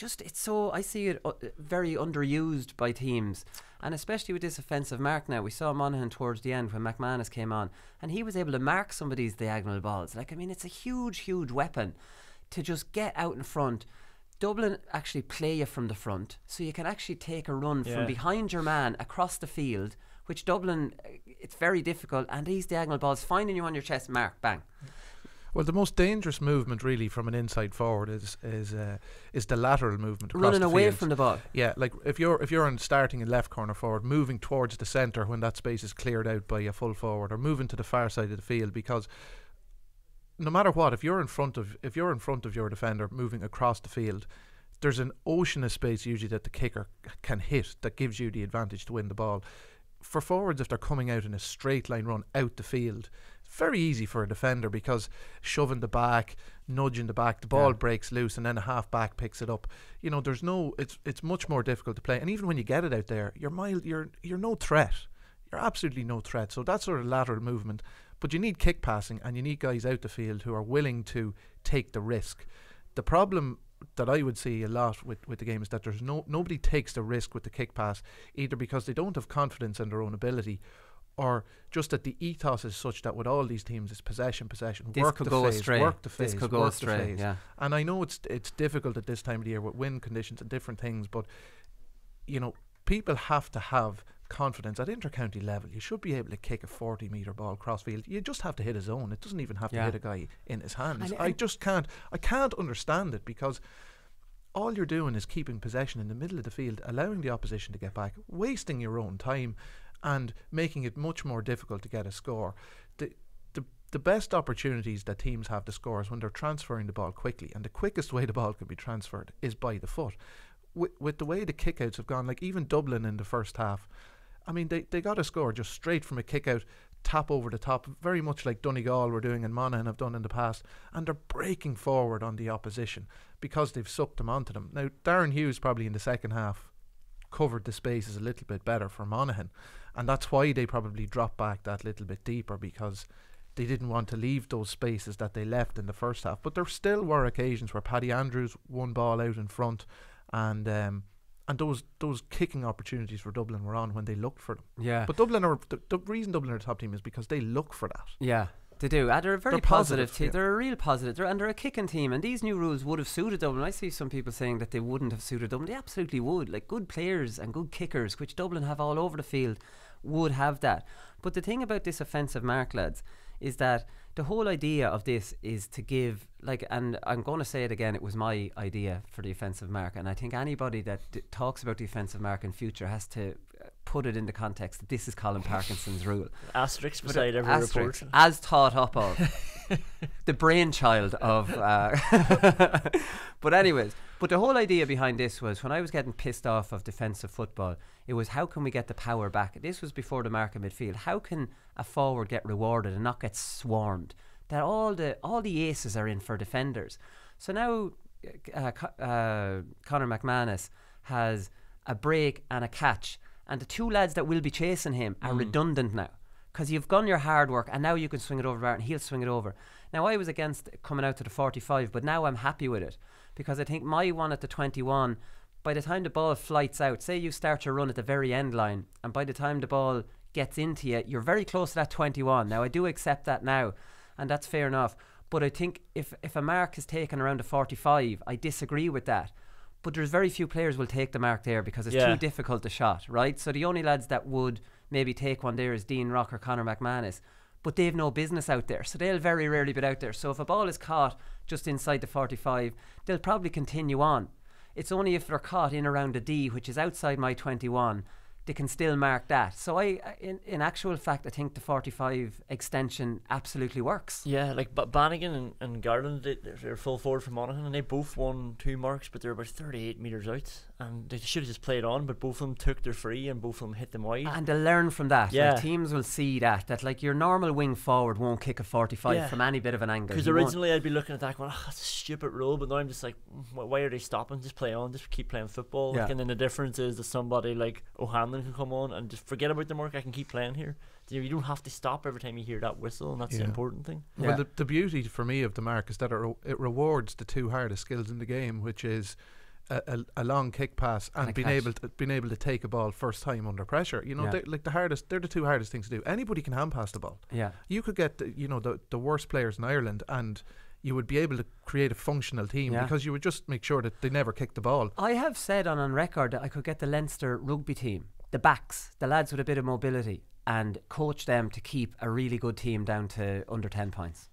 I see it very underused by teams, and especially with this offensive mark now. We saw Monaghan towards the end when McManus came on, and he was able to mark some of these diagonal balls. Like, I mean, it's a huge weapon to just get out in front. Dublin actually play you from the front, so you can actually take a run from behind your man across the field, which Dublin, it's very difficult, and these diagonal balls finding you on your chest, mark, bang. Well, the most dangerous movement really from an inside forward is the lateral movement across running the away field. from the ball. Yeah, like if you're starting in left corner forward, moving towards the centre when that space is cleared out by a full forward, or moving to the far side of the field, because no matter what, if you're in front of your defender moving across the field, there's an ocean of space usually that the kicker can hit that gives you the advantage to win the ball. For forwards, if they're coming out in a straight line run out the field, it's very easy for a defender, because shoving the back, nudging the back, the ball breaks loose, and then a half back picks it up. It's much more difficult to play. And even when you get it out there, you're no threat. You're absolutely no threat. So that sort of lateral movement. But you need kick passing, and you need guys out the field who are willing to take the risk. The problem that I would see a lot with the game is that there's nobody takes the risk with the kick pass, either because they don't have confidence in their own ability, or just that the ethos is such that with all these teams it's possession, work the phase. This could go astray. Yeah. And I know it's difficult at this time of the year with wind conditions and different things, but people have to have confidence at intercounty level. You should be able to kick a 40-metre ball crossfield. You just have to hit a zone. It doesn't even have to hit a guy in his hands. I can't understand it, because all you're doing is keeping possession in the middle of the field, allowing the opposition to get back, wasting your own time, and making it much more difficult to get a score. The best opportunities that teams have to score is when they're transferring the ball quickly, and the quickest way the ball can be transferred is by the foot. With the way the kickouts have gone, like even Dublin in the first half, I mean, they got a score just straight from a kick-out, tap over the top, very much like Donegal were doing and Monaghan have done in the past, and they're breaking forward on the opposition because they've sucked them onto them. Now, Darren Hughes probably in the second half covered the spaces a little bit better for Monaghan, and that's why they probably dropped back that little bit deeper, because they didn't want to leave those spaces that they left in the first half. But there still were occasions where Paddy Andrews won ball out in front, and those kicking opportunities for Dublin were on when they looked for them. Yeah. But Dublin are the reason Dublin are the top team is because they look for that. Yeah, they do. They're a very positive team. They're a real positive. They're a kicking team, and these new rules would have suited Dublin. I see some people saying that they wouldn't have suited Dublin. They absolutely would. Like, good players and good kickers, which Dublin have all over the field, would have that. But the thing about this offensive mark, lads, is that the whole idea of this is to give, like, and I'm going to say it again, it was my idea for the offensive mark, and I think anybody that talks about the offensive mark in future has to put it in the context that this is Colm Parkinson's rule. Asterisks beside every report. As thought up of. The brainchild of... But anyways, but the whole idea behind this was, when I was getting pissed off of defensive football, it was, how can we get the power back? This was before the mark of midfield. How can a forward get rewarded and not get swarmed? that all the aces are in for defenders. So now Conor McManus has a break and a catch, and the two lads that will be chasing him are redundant now, because you've done your hard work and now you can swing it over and he'll swing it over. Now, I was against coming out to the 45, but now I'm happy with it, because I think my one at the 21, by the time the ball flights out, say you start your run at the very end line, and by the time the ball gets into you, you're very close to that 21. Now, I do accept that now, and that's fair enough. But I think if a mark is taken around the 45, I disagree with that. But there's very few players will take the mark there because it's too difficult a shot, right? So the only lads that would maybe take one there is Dean Rock or Conor McManus. But they've no business out there, so they'll very rarely be out there. So if a ball is caught just inside the 45, they'll probably continue on. It's only if they're caught in around the D, which is outside my 21, they can still mark that. So in actual fact, I think the 45 extension absolutely works. Yeah, like Bannigan and Garland, they're full forward from Monaghan, and they both won 2 marks, but they're about 38 metres out, and they should have just played on, but both of them took their free and both of them hit them wide. And they learn from that. Yeah. Like, teams will see that like your normal wing forward won't kick a 45 from any bit of an angle. Because originally I'd be looking at that going, that's a stupid rule, but now I'm just like, why are they stopping? Just play on, just keep playing football. Like, and then the difference is that somebody like O'Hanlon can come on and just forget about the mark, I can keep playing here. You don't have to stop every time you hear that whistle, and that's the important thing. Well, the beauty for me of the mark is that it rewards the two hardest skills in the game, which is a long kick pass and being able to take a ball first time under pressure. You know, they're the two hardest things to do. Anybody can hand pass the ball. Yeah, you could get the worst players in Ireland, and you would be able to create a functional team because you would just make sure that they never kick the ball. I have said on record that I could get the Leinster rugby team, the backs, the lads with a bit of mobility, and coach them to keep a really good team down to under 10 points.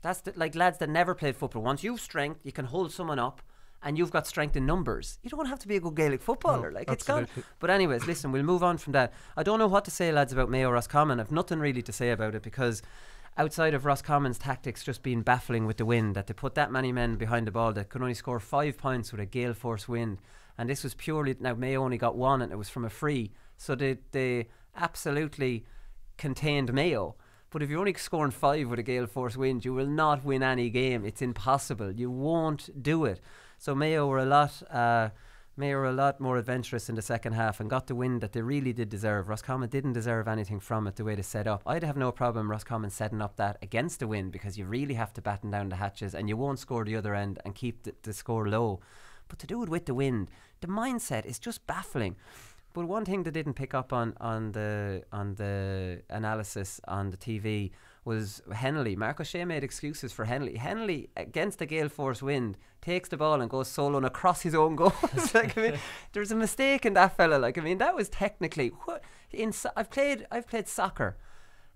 That's like lads that never played football. Once you've strength, you can hold someone up, and you've got strength in numbers. You don't have to be a good Gaelic footballer. It's gone. But anyways, listen, we'll move on from that. I don't know what to say, lads, about Mayo Roscommon. I've nothing really to say about it, because outside of Roscommon's tactics just being baffling with the wind, that they put that many men behind the ball that could only score 5 points with a gale force wind, and this was purely, now Mayo only got 1 and it was from a free, so they absolutely contained Mayo. But if you're only scoring 5 with a gale force wind, you will not win any game. It's impossible. You won't do it. So Mayo were a lot more adventurous in the second half and got the win that they really did deserve. Roscommon didn't deserve anything from it the way they set up. I'd have no problem Roscommon setting up that against the win, because you really have to batten down the hatches and you won't score the other end and keep the score low. But to do it with the wind, the mindset is just baffling. But one thing they didn't pick up on the analysis on the TV was Henley. Mark O'Shea made excuses for Henley. Henley, against the gale force wind, takes the ball and goes soloing across his own goals. Like, I mean, there's a mistake in that fella. Like, I mean, that was technically I've played soccer,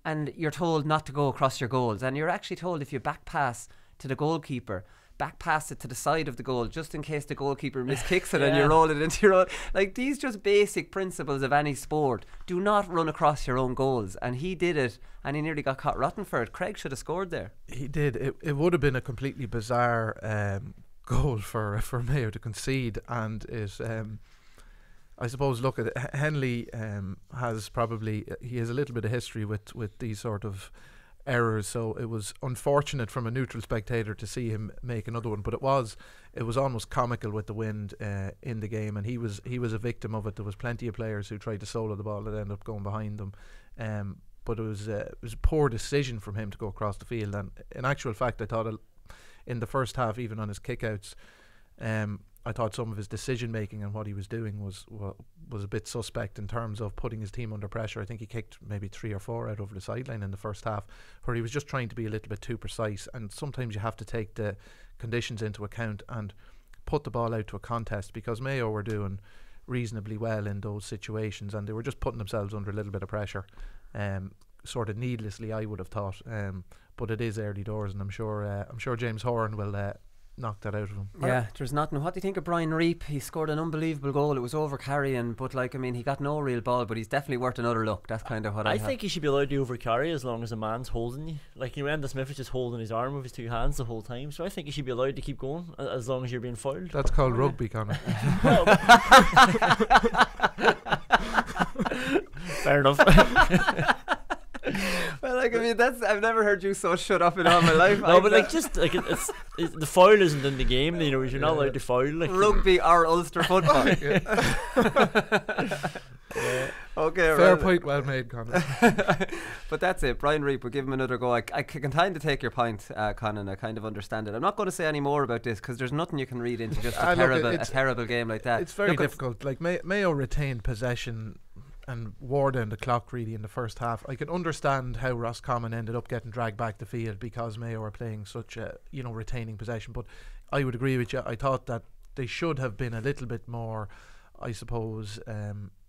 and you're told not to go across your goals, and you're actually told if you back pass to the goalkeeper, back pass it to the side of the goal just in case the goalkeeper miskicks it and you roll it into your own. Like, these just basic principles of any sport. Do not run across your own goals, and he did it, and he nearly got caught rotten for it. Craig should have scored there. He did. It would have been a completely bizarre goal for Mayo to concede, and it I suppose, look at Henley has a little bit of history with these sort of errors, so it was unfortunate from a neutral spectator to see him make another one, but it was almost comical with the wind in the game, and he was a victim of it. There was plenty of players who tried to solo the ball that ended up going behind them, but it was a poor decision from him to go across the field. And in actual fact, I thought in the first half, even on his kickouts, I thought some of his decision making and what he was doing was a bit suspect in terms of putting his team under pressure. I think he kicked maybe 3 or 4 out over the sideline in the first half, where he was just trying to be a little bit too precise. And sometimes you have to take the conditions into account and put the ball out to a contest, because Mayo were doing reasonably well in those situations, and they were just putting themselves under a little bit of pressure, sort of needlessly, I would have thought. But it is early doors, and I'm sure James Horan will knock that out of him. Yeah, there's nothing. What do you think of Brian Reap? He scored an unbelievable goal. It was over carrying, but he got no real ball, but he's definitely worth another look. That's kind of what I think he should be allowed to over carry as long as a man's holding you. Like, Enda Smith is just holding his arm with his 2 hands the whole time, so I think he should be allowed to keep going as long as you're being fouled. That's called rugby, Conor. Fair enough. Well, I've never heard you so shut up in all my life. No, but like just like it's the foul isn't in the game. You know, you're not allowed to foul. Like rugby or Ulster football. Okay, fair point, well made, Conor. But that's it. Brian Reap, we'll give him another go. I can kind of take your point, Conán. I kind of understand it. I'm not going to say any more about this because there's nothing you can read into just a terrible game like that. It's very difficult. Like Mayo retained possession and wore down the clock really in the first half. I can understand how Roscommon ended up getting dragged back the field because Mayo are playing such a retaining possession. But I would agree with you. I thought that they should have been a little bit more, I suppose,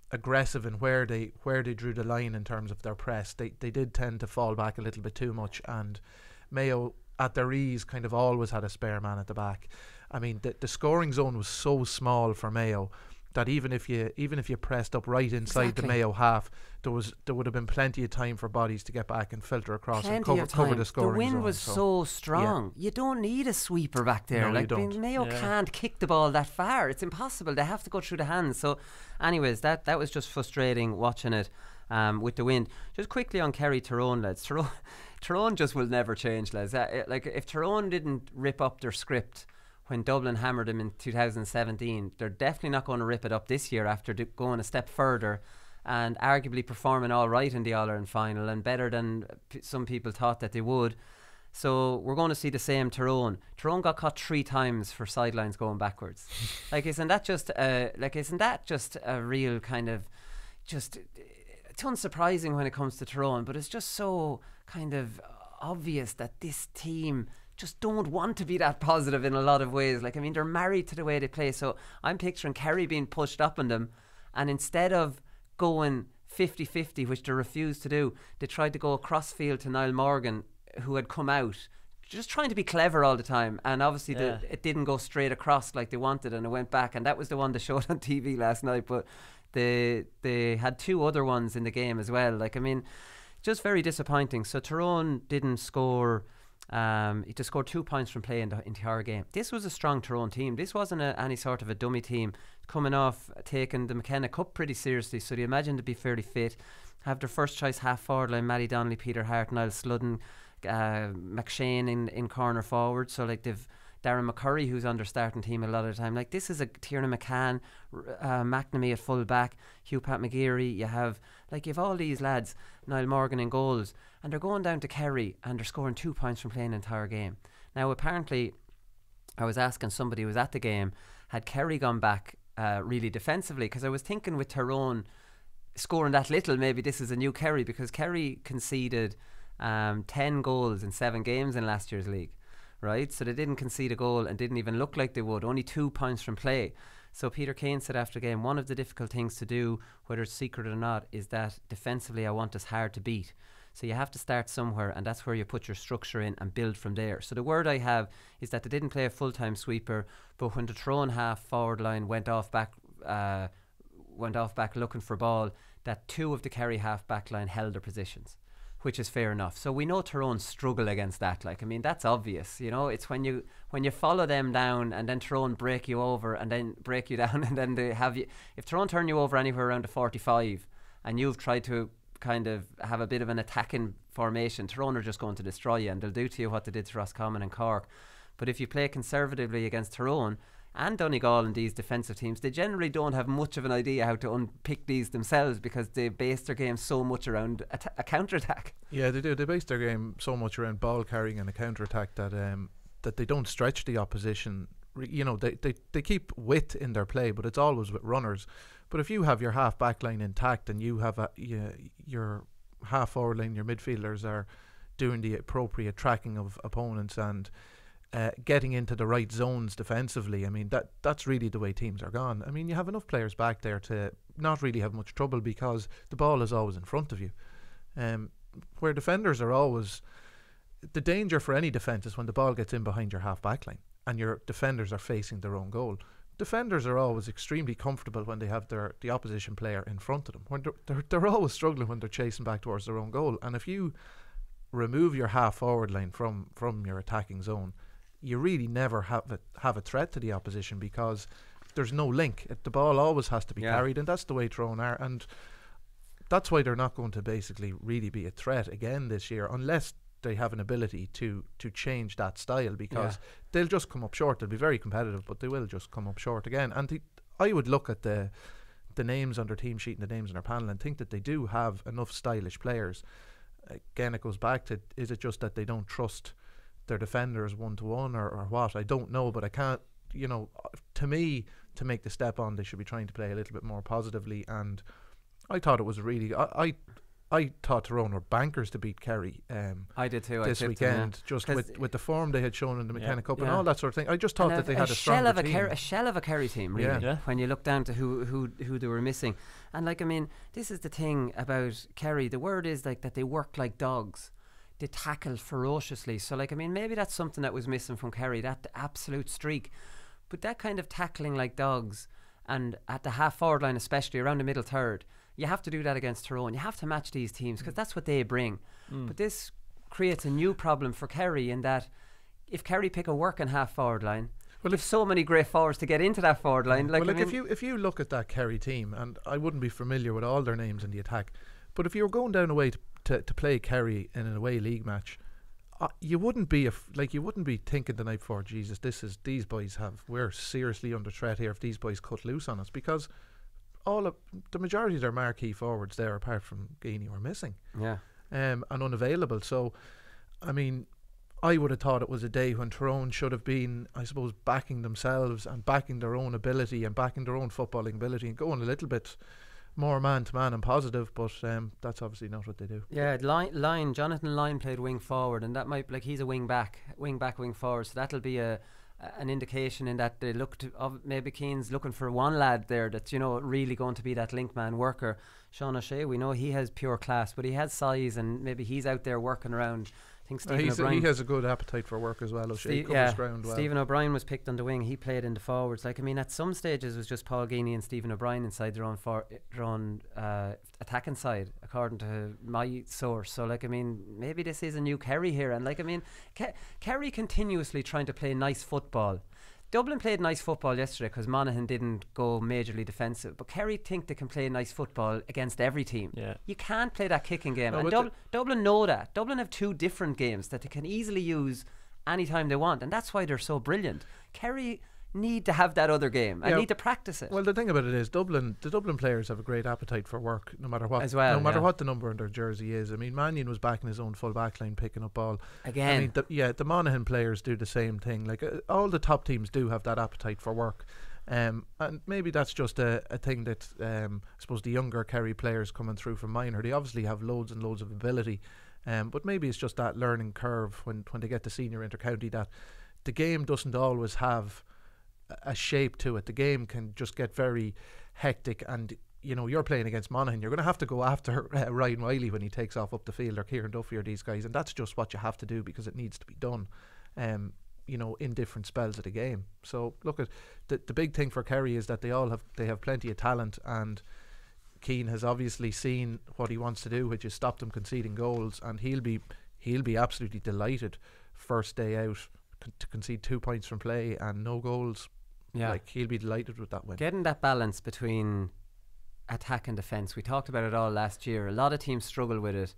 aggressive in where they drew the line in terms of their press. They did tend to fall back a little bit too much, and Mayo at their ease kind of always had a spare man at the back. I mean, the scoring zone was so small for Mayo that even if you pressed up right inside the Mayo half, there would have been plenty of time for bodies to get back and filter across and cover the scoring zone. The wind was so strong. Yeah. You don't need a sweeper back there. No, you don't. Mayo can't kick the ball that far. It's impossible. They have to go through the hands. So, anyways, that was just frustrating watching it with the wind. Just quickly on Kerry Tyrone, lads. Tyrone just will never change, lads. Like if Tyrone didn't rip up their script when Dublin hammered them in 2017, they're definitely not going to rip it up this year after going a step further and arguably performing all right in the All-Ireland final and better than some people thought that they would. So we're going to see the same Tyrone. Tyrone got caught 3 times for sidelines going backwards. Isn't that just a real kind of just... It's unsurprising when it comes to Tyrone, but it's just so kind of obvious that this team just don't want to be that positive in a lot of ways. Like, I mean, they're married to the way they play. So I'm picturing Kerry being pushed up on them, and instead of going 50-50, which they refused to do, they tried to go across field to Niall Morgan, who had come out, just trying to be clever all the time. And obviously it didn't go straight across like they wanted, and it went back. And that was the one they showed on TV last night. But they had 2 other ones in the game as well. Like, I mean, just very disappointing. So Tyrone didn't score... he just scored 2 points from play in the entire game. This was a strong Tyrone team. This wasn't any sort of a dummy team coming off taking the McKenna Cup pretty seriously, so you imagine to be fairly fit. Have their first choice half forward line, Matty Donnelly, Peter Hart, Niall Sludden, McShane in corner forward. So like they've Darren McCurry, who's on their starting team a lot of the time. Like, this is a Tiernan McCann, McNamee at full back, Hugh Pat McGeary. You have all these lads, Niall Morgan in goals, and they're going down to Kerry and they're scoring 2 points from playing the entire game. Now, apparently, I was asking somebody who was at the game, had Kerry gone back really defensively? Because I was thinking with Tyrone scoring that little, maybe this is a new Kerry, because Kerry conceded 10 goals in 7 games in last year's league, right? So they didn't concede a goal and didn't even look like they would, only 2 points from play. So Peter Kane said after the game, one of the difficult things to do, whether it's secret or not, is that defensively I want us hard to beat. So you have to start somewhere, and that's where you put your structure in and build from there. So the word I have is that they didn't play a full-time sweeper, but when the Tyrone half forward line went off back looking for ball, that 2 of the Kerry half back line held their positions, which is fair enough. So we know Tyrone struggle against that. Like, I mean, that's obvious. You know, it's when you follow them down and then Tyrone break you over and then break you down and then they have you. If Tyrone turn you over anywhere around the 45 and you've tried to kind of have a bit of an attacking formation, Tyrone are just going to destroy you, and they'll do to you what they did to Roscommon and Cork. But if you play conservatively against Tyrone and Donegal and these defensive teams, they generally don't have much of an idea how to unpick these themselves, because they base their game so much around a counter-attack. Yeah, they do. They base their game so much around ball carrying and a counter-attack that that they don't stretch the opposition. You know, they keep width in their play, but it's always with runners. But if you have your half back line intact and you have your half forward line, your midfielders are doing the appropriate tracking of opponents and getting into the right zones defensively, I mean, that's really the way teams are gone. I mean, you have enough players back there to not really have much trouble because the ball is always in front of you. Where defenders are always... The danger for any defence is when the ball gets in behind your half back line and your defenders are facing their own goal. Defenders are always extremely comfortable when they have the opposition player in front of them. When they're always struggling when they're chasing back towards their own goal. And if you remove your half forward line from your attacking zone, you really never have a threat to the opposition because there's no link. The ball always has to be carried, and that's the way Tyrone are. And that's why they're not going to basically really be a threat again this year unless they have an ability to change that style, because they'll just come up short. They'll be very competitive, but they will just come up short again. And I would look at the names on their team sheet and the names on their panel and think that they do have enough stylish players. Again, it goes back to, is it just that they don't trust their defenders one-to-one or what? I don't know, but I can't, to me, to make the step on, they should be trying to play a little bit more positively. And I thought it was really, I thought Tyrone were bankers to beat Kerry. I did too. This weekend, just with the form they had shown in the McKenna Cup and all that sort of thing. I just thought that they had a stronger team. A shell of a Kerry team, really. Yeah. When you look down to who they were missing, and this is the thing about Kerry. The word is that they work like dogs. They tackle ferociously. So maybe that's something that was missing from Kerry, that absolute streak. But that kind of tackling like dogs, and at the half forward line, especially around the middle third. You have to do that against Tyrone. You have to match these teams because that's what they bring. But this creates a new problem for Kerry in that if Kerry pick a working half forward line, if so many great forwards to get into that forward line. If you look at that Kerry team, and I wouldn't be familiar with all their names in the attack, but if you were going down away to play Kerry in an away league match, you wouldn't be thinking the night before, Jesus, we're seriously under threat here if these boys cut loose on us, because the majority of their marquee forwards there, apart from Guinea, were missing. And unavailable. So, I would have thought it was a day when Tyrone should have been, I suppose, backing themselves and backing their own ability and backing their own footballing ability and going a little bit more man-to-man and positive, but that's obviously not what they do. Jonathan Lyne played wing forward, and that might, he's a wing back, wing forward, so that'll be an indication in that they look to maybe Keane's looking for one lad there that's really going to be that link man worker. Sean O'Shea, we know he has pure class, but he has size, and maybe he's out there working around. I think Stephen O'Brien, he has a good appetite for work as well. O'Shea covers ground well. Stephen O'Brien was picked on the wing. He played in the forwards. At some stages it was just Paul Geaney and Stephen O'Brien inside their own attacking side, according to my source. So maybe this is a new Kerry here, and Kerry continuously trying to play nice football. Dublin played nice football yesterday because Monaghan didn't go majorly defensive, but Kerry think they can play nice football against every team. You can't play that kicking game, and Dublin know that. Dublin have two different games that they can easily use anytime they want, and that's why they're so brilliant. Kerry need to have that other game and need to practice it. Well, the thing about it is the Dublin players have a great appetite for work, no matter what, what the number on their jersey is. Mannion was back in his own full back line picking up ball again. The Monaghan players do the same thing. All the top teams do have that appetite for work, and maybe that's just a thing that I suppose the younger Kerry players coming through from minor, they obviously have loads and loads of ability, but maybe it's just that learning curve when they get to senior inter-county, that the game doesn't always have a shape to it. The game can just get very hectic, and you're playing against Monaghan, you're going to have to go after Ryan Wiley when he takes off up the field, or Kieran Duffy, or these guys, and that's just what you have to do because it needs to be done in different spells of the game. So look, at the big thing for Kerry is that they have plenty of talent, and Keane has obviously seen what he wants to do, which is stop them conceding goals, and he'll be absolutely delighted first day out to concede 2 points from play and no goals. He'll be delighted with that win. Getting that balance between attack and defence, we talked about it all last year. A lot of teams struggle with it.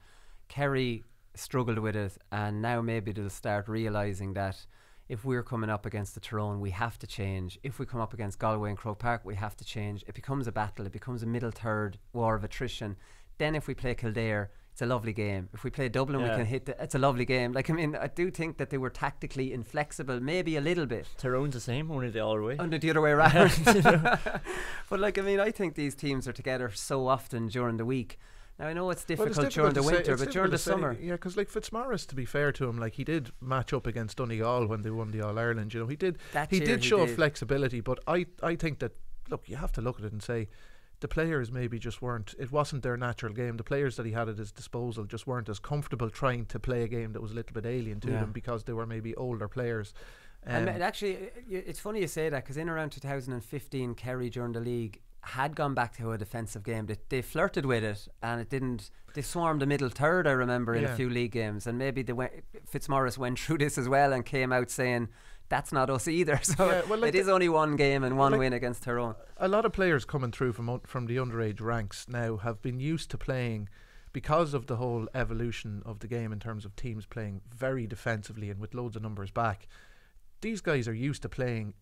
Kerry struggled with it, and now maybe they'll start realising that if we're coming up against the Tyrone, we have to change. If we come up against Galway and Croke Park, we have to change. It becomes a battle. It becomes a middle third war of attrition. Then if we play Kildare, it's a lovely game. If we play Dublin, we can hit it's a lovely game. I do think that they were tactically inflexible, maybe a little bit. Tyrone's the same, only the other way. Only the other way around. But I think these teams are together so often during the week. Now I know it's difficult during the winter, but during the summer, because Fitzmaurice, to be fair to him, he did match up against Donegal when they won the All Ireland. He did show flexibility, but I think that you have to look at it and say, the players maybe just weren't, it wasn't their natural game. The players that he had at his disposal just weren't as comfortable trying to play a game that was a little bit alien to them, because they were maybe older players. And actually, it's funny you say that, because in around 2015, Kerry during the league had gone back to a defensive game. They flirted with it, and it didn't. They swarmed the middle third, I remember, in a few league games, and maybe Fitzmaurice went through this as well and came out saying, that's not us either. So Yeah, well, like it is only one game and one win against Tyrone. A lot of players coming through from the underage ranks now have been used to playing, because of the whole evolution of the game in terms of teams playing very defensively and with loads of numbers back. These guys are used to playing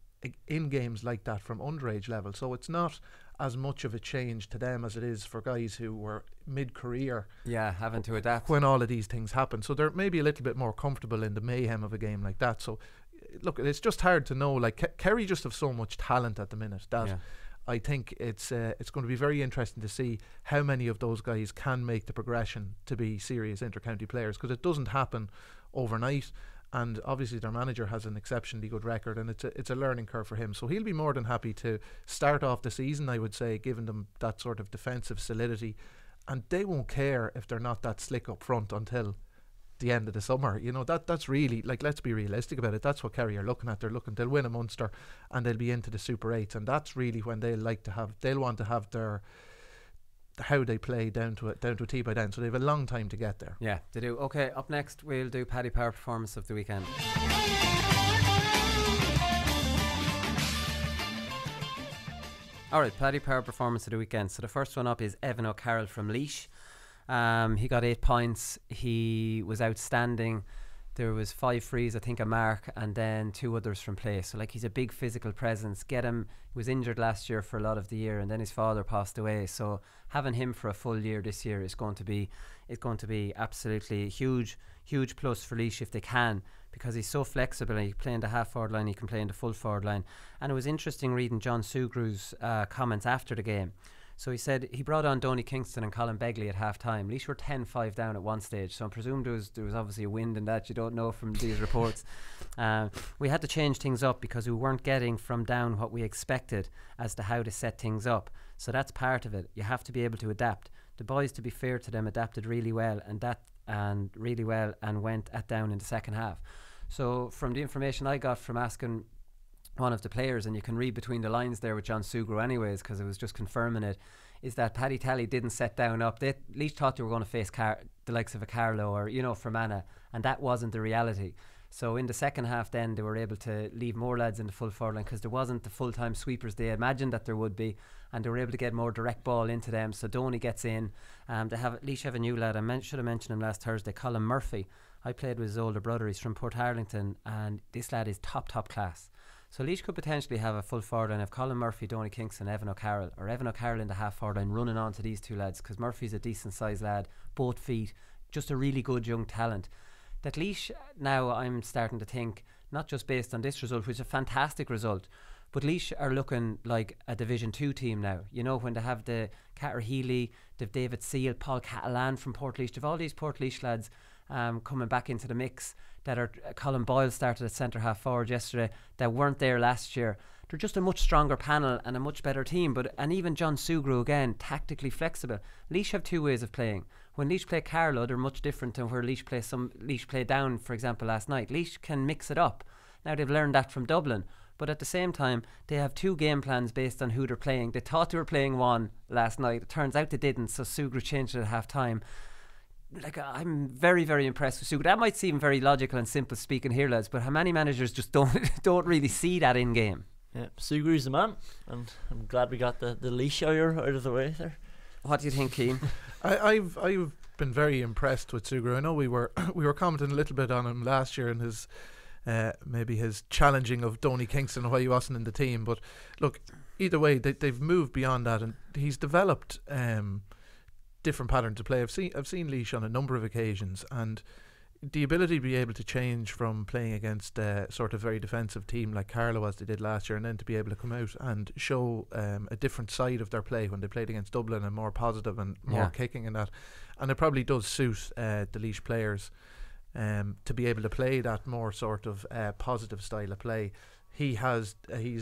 in games like that from underage level, so it's not as much of a change to them as it is for guys who were mid-career, having to adapt when all of these things happen. So they're maybe a little bit more comfortable in the mayhem of a game like that. So look, it's just hard to know. Like Kerry just have so much talent at the minute that I think it's going to be very interesting to see how many of those guys can make the progression to be serious inter-county players, because it doesn't happen overnight. And obviously their manager has an exceptionally good record, and it's a learning curve for him. So he'll be more than happy to start off the season, I would say, giving them that sort of defensive solidity. And they won't care if they're not that slick up front until the end of the summer. You know, that's really, like, let's be realistic about it. That's what Kerry are looking at. They'll win a Munster and they'll be into the Super 8s, and that's really when they'll want to have their how they play down to a tee by then. So they have a long time to get there. Yeah, they do. Okay, up next we'll do Paddy Power performance of the weekend. Alright, Paddy Power performance of the weekend. So the first one up is Evan O'Carroll from Laois. He got 8 points. He was outstanding. There was 5 frees, I think a mark, and then 2 others from play. So like, he's a big physical presence. He was injured last year for a lot of the year, and then his father passed away. So having him for a full year this year is going to be absolutely a huge plus for Laois if they can, because he's so flexible. He can play in the half forward line, he can play in the full forward line. And it was interesting reading John Sugrew's comments after the game. So he said he brought on Donny Kingston and Colin Begley at half time. Laois were 10-5 down at one stage, so I presume there was obviously a wind in that. You don't know from these reports. We had to change things up because we weren't getting from down what we expected as to how to set things up. So that's part of it. You have to be able to adapt. The boys, to be fair to them, adapted really well and went at down in the second half. So from the information I got from asking one of the players, and you can read between the lines there with John Sugru anyways, because it was just confirming it, is that Paddy Tally didn't set down up. They at least thought they were going to face the likes of a Carlow or Fermanagh, and that wasn't the reality. So in the second half then they were able to leave more lads in the full forward line, because there wasn't the full-time sweepers they imagined that there would be, and they were able to get more direct ball into them. So Donny gets in. They have a new lad. I should have mentioned him last Thursday, Colm Murphy. I played with his older brother. He's from Port Harlington, and this lad is top class. So Laois could potentially have a full forward line of Colm Murphy, Donny Kingston, Evan O'Carroll, or Evan O'Carroll in the half forward line running on to these 2 lads, because Murphy's a decent sized lad, both feet, just a really good young talent. That Laois now, I'm starting to think, not just based on this result, which is a fantastic result, but Laois are looking like a Division 2 team now. You know, when they have the Catter Healy, they've David Seal, Paul Catalan from Port Laois, they've all these Port Laois lads coming back into the mix that are. Colin Boyle started at centre half forward yesterday, that weren't there last year. They're just a much stronger panel and a much better team. And even John Sugru, again, tactically flexible. Laois have 2 ways of playing. When Laois play Carlow, they're much different than where Laois play down, for example, last night. Laois can mix it up. Now they've learned that from Dublin, but at the same time they have 2 game plans based on who they're playing. They thought they were playing one last night, it turns out they didn't, so Sugru changed it at half time. Like, I'm very, very impressed with Sugru. That might seem very logical and simple speaking here, lads, but how many managers just don't really see that in game? Yeah, Sugru's the man, and I'm glad we got the Laois Hour out of the way there. What do you think, Cian? I've been very impressed with Sugru. I know we were commenting a little bit on him last year and his maybe his challenging of Donny Kingston and why he wasn't in the team, but look, either way they've moved beyond that, and he's developed different pattern to play. I've seen Laois on a number of occasions, and the ability to be able to change from playing against a sort of very defensive team like Carlow as they did last year, and then to be able to come out and show a different side of their play when they played against Dublin, and more positive and more kicking and that. And it probably does suit the Laois players to be able to play that more sort of positive style of play. He's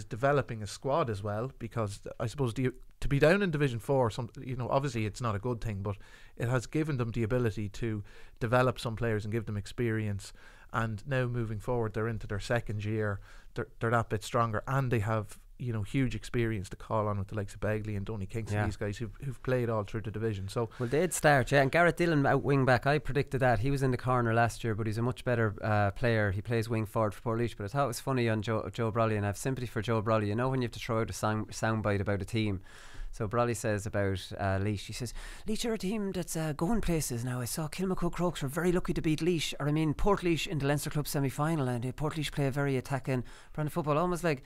developing a squad as well, because I suppose to be down in Division 4, obviously it's not a good thing, but it has given them the ability to develop some players and give them experience. And now moving forward, they're into their second year. They're that bit stronger, and they have huge experience to call on with the likes of Begley and Donny Kingston, these guys who've played all through the division. So well, they'd start, and Garrett Dillon out wing back. I predicted that he was in the corner last year, but he's a much better player. He plays wing forward for Portlaoise. But I thought it was funny on Joe Brolly, and I have sympathy for Joe Brolly. You know, when you have to throw out a soundbite about a team. So Brolly says about Laois, he says, Laois are a team that's going places now. I saw Kilmacud Crokes were very lucky to beat Laois, Portlaoise in the Leinster Club semi-final, and Portlaoise play a very attacking brand of football, almost like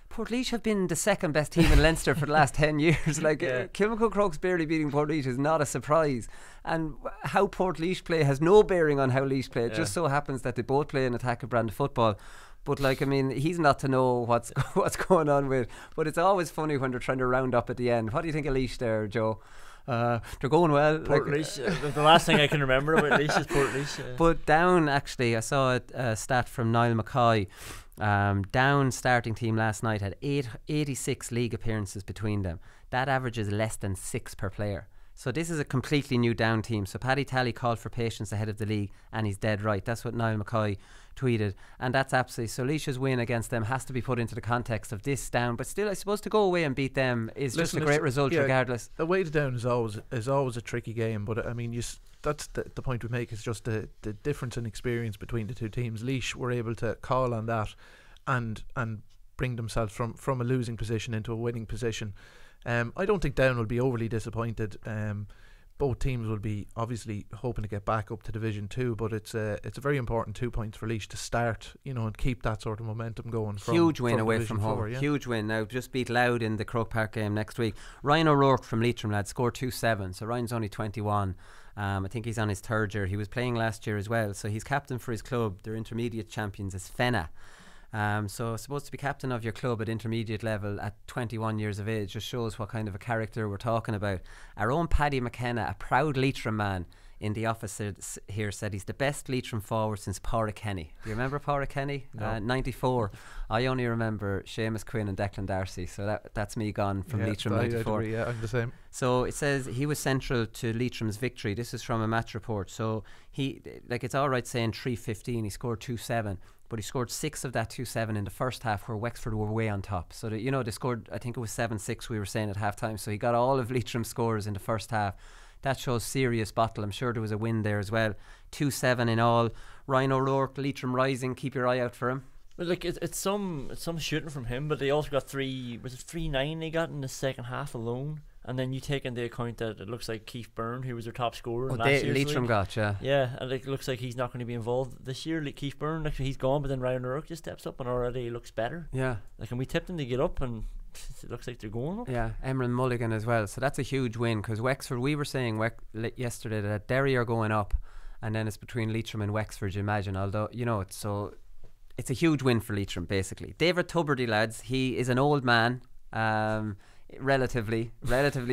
Portlaoise have been the second best team in Leinster for the last 10 years. Kilmacud Crokes barely beating Portlaoise is not a surprise, and how Portlaoise play has no bearing on how Laois play. It just so happens that they both play an attacking brand of football. But he's not to know what's going on with. But it's always funny when they're trying to round up at the end. What do you think of Laois there, Joe? They're going well. Portlaoise, the last thing I can remember about Laois is Portlaoise. But Down, actually, I saw a stat from Niall McCoy. Down starting team last night had 86 league appearances between them. That averages less than 6 per player. So this is a completely new Down team. So Paddy Talley called for patience ahead of the league, and he's dead right. That's what Niall McCoy tweeted, and that's absolutely. So Laois's win against them has to be put into the context of this Down, but still, I suppose to go away and beat them is just a great result, regardless. Away to Down is always a tricky game, but that's the point we make, is just the difference in experience between the two teams. Laois were able to call on that and bring themselves from a losing position into a winning position. I don't think Down will be overly disappointed. Both teams will be obviously hoping to get back up to Division 2, but it's a very important 2 points for Laois to start, and keep that sort of momentum going. Huge win away Division from home. 4, Huge win. Now just beat Louth in the Croke Park game next week. Ryan O'Rourke from Leitrim lads scored 2-7. So Ryan's only 21. I think he's on his third year. He was playing last year as well. So he's captain for his club. Their intermediate champions is Fenna. So supposed to be captain of your club at intermediate level at 21 years of age just shows what kind of a character we're talking about. Our own Paddy McKenna, a proud Leitrim man in the office here, said he's the best Leitrim forward since Pádraig Kenny. Do you remember Pádraig Kenny? No. 94. I only remember Seamus Quinn and Declan Darcy, so that's me gone from Leitrim 94. I'm the same. So it says he was central to Leitrim's victory. This is from a match report. So it's alright saying 3-15, he scored 2-7, but he scored 6 of that 2-7 in the first half, where Wexford were way on top. So they scored, I think it was 7-6 we were saying at half time. So he got all of Leitrim's scores in the first half. That shows serious battle. I'm sure there was a win there as well. 2-7 in all. Ryan O'Rourke, Leitrim rising. Keep your eye out for him. Well, it's some shooting from him, but they also got 3-9 they got in the second half alone. And then you take into account that it looks like Keith Byrne, who was their top scorer in last year's Leitrim league. got, and it looks like he's not going to be involved this year. Like Keith Byrne, actually he's gone, but then Ryan O'Rourke just steps up and already looks better. Yeah. And we tipped them to get up, and it looks like they're going up. Yeah, Emran Mulligan as well. So that's a huge win, because Wexford, we were saying yesterday that Derry are going up, and then it's between Leitrim and Wexford, you imagine. Although, it's a huge win for Leitrim, basically. David Tuberty, lads, he is an old man. Relatively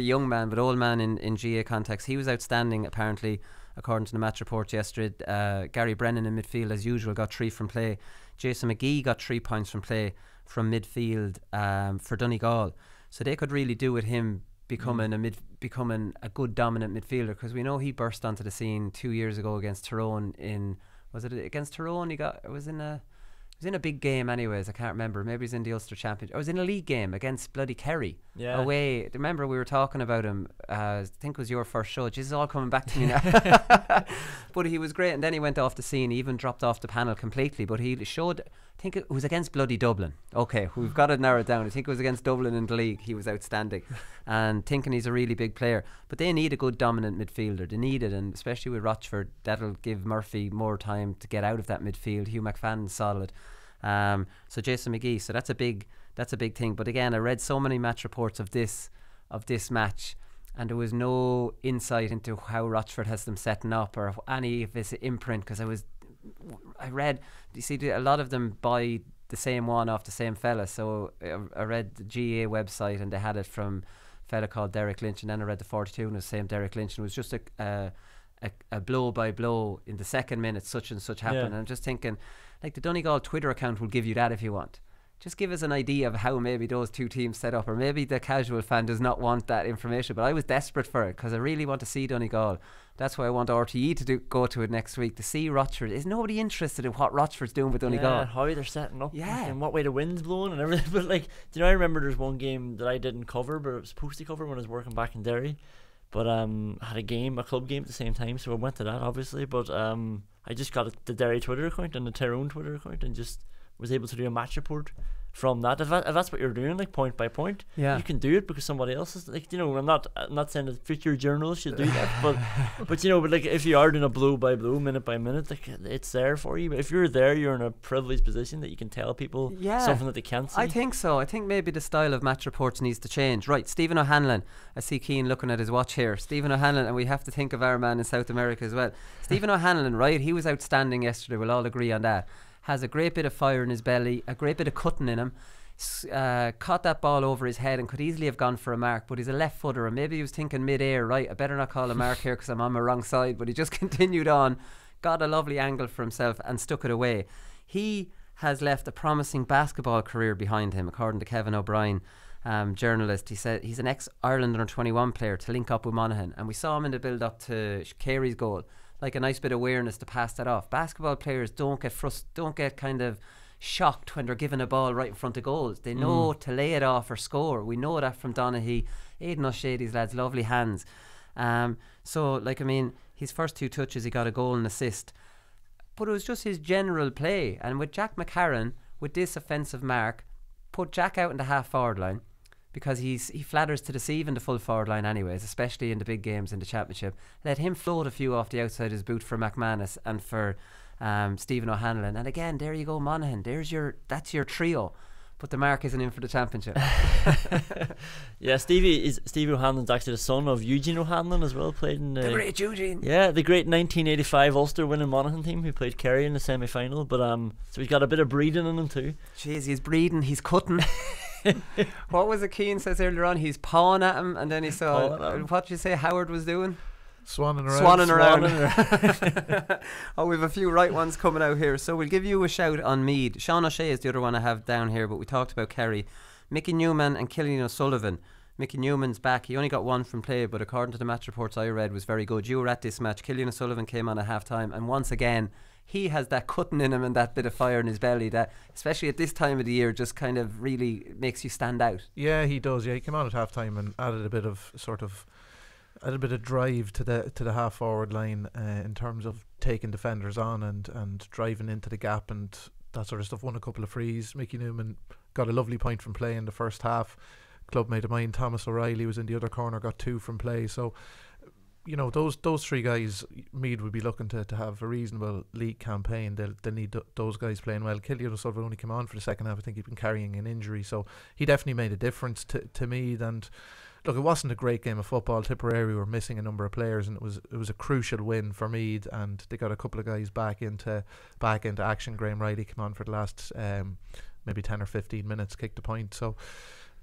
young man, but old man in GAA context. He was outstanding, apparently, according to the match report yesterday. Gary Brennan in midfield, as usual, got 3 from play. Jason McGee got 3 points from play from midfield for Donegal. So they could really do with him becoming a good dominant midfielder, because we know he burst onto the scene 2 years ago against Tyrone was it against Tyrone? It was in a big game anyways, I can't remember. Maybe he's in the Ulster Championship. I was in a league game against bloody Kerry away. Remember we were talking about him, I think it was your first show. This is all coming back to me now. But he was great, and then he went off the scene. He even dropped off the panel completely, but he showed, I think it was against bloody Dublin. Okay, we've got to narrow it down. I think it was against Dublin in the league. He was outstanding, and thinking he's a really big player. But they need a good dominant midfielder. They need it, and especially with Rochford, that'll give Murphy more time to get out of that midfield. Hugh McFadden's solid. So Jason McGee, so that's a big thing. But again, I read so many match reports of this match, and there was no insight into how Rochford has them setting up or any of this imprint, because I read, you see, a lot of them buy the same one off the same fella. So I read the GAA website, and they had it from a fella called Derek Lynch, and then I read the 42 and it was the same Derek Lynch, and it was just a blow by blow in the second minute such and such happened. And I'm just thinking, like, the Donegal Twitter account will give you that if you want. just give us an idea of how maybe those two teams set up, or maybe the casual fan does not want that information. But I was desperate for it because I really want to see Donegal. That's why I want RTE to go to it next week to see Rochford. Is nobody interested in what Rochford's doing with Donegal? Yeah, how they're setting up, and what way the wind's blowing and everything. But like, do you know, I remember there's one game that I didn't cover, but I was supposed to cover when I was working back in Derry. But I had a club game at the same time, so I went to that obviously. But I just got the Derry Twitter account and the Tyrone Twitter account, and just was able to do a match report from that. If that's what you're doing, like point by point, you can do it because somebody else is, like, you know, I'm not saying that future journalists should do that, but you know, but like, if you are doing a blow by blow, minute by minute, like, it's there for you. But if you're there, you're in a privileged position that you can tell people something that they can't see. I think so. I think maybe the style of match reports needs to change. Right, Stephen O'Hanlon, I see Cian looking at his watch here. Stephen O'Hanlon, and we have to think of our man in South America as well. Stephen O'Hanlon, right, he was outstanding yesterday, we'll all agree on that. Has a great bit of fire in his belly, a great bit of cutting in him. Caught that ball over his head and could easily have gone for a mark, but he's a left footer, and maybe he was thinking mid-air, right, I better not call a mark here because I'm on my wrong side, but he just continued on, got a lovely angle for himself and stuck it away. He has left a promising basketball career behind him, according to Kevin O'Brien, journalist. He said he's an ex-Ireland under-21 player to link up with Monaghan, and we saw him in the build-up to Kerry's goal, like a nice bit of awareness to pass that off. Basketball players don't get kind of shocked when they're given a ball right in front of goals. They know to lay it off or score. We know that from Donaghy, Aidan O'Shea, these lads, lovely hands. So, like, I mean, his first two touches, he got a goal and assist. But it was just his general play. And with Jack McCarran, with this offensive mark, put Jack out in the half-forward line, because he flatters to deceive in the full forward line anyways, especially in the big games in the championship. Let him float a few off the outside of his boot for McManus and for Stephen O'Hanlon, and again, there you go, Monaghan. That's your trio, but the mark isn't in for the championship. Yeah, Stevie O'Hanlon's actually the son of Eugene O'Hanlon as well. Played in the great Eugene. Yeah, the great 1985 Ulster winning Monaghan team who played Kerry in the semi-final. But so he's got a bit of breeding in him too. Jeez, he's breeding, he's cutting. What was it Cian says earlier on? He's pawing at him, and then he saw what did you say Howard was doing? Swanning around. Oh, we have a few right ones coming out here, so we'll give you a shout on Meath. Sean O'Shea is the other one I have down here, but we talked about Kerry. Mickey Newman and Cillian O'Sullivan. Mickey Newman's back. He only got one from play, but according to the match reports I read, was very good. You were at this match. Cillian O'Sullivan came on at half time, and once again he has that cutting in him and that bit of fire in his belly that, especially at this time of the year, just kind of really makes you stand out. Yeah, he does. Yeah, he came on at half time and added a bit of drive to the half forward line in terms of taking defenders on and driving into the gap and that sort of stuff. Won a couple of frees. Mickey Newman got a lovely point from play in the first half. Club made of mine. Thomas O'Reilly was in the other corner, got two from play. So, you know, those three guys, Meath would be looking to have a reasonable league campaign. They'll need those guys playing well. Cillian O'Sullivan only came on for the second half. I think he'd been carrying an injury, so he definitely made a difference to Meath. And look, it wasn't a great game of football. Tipperary were missing a number of players, and it was a crucial win for Meath, and they got a couple of guys back into action. Graham Riley came on for the last maybe 10 or 15 minutes, kicked the point. So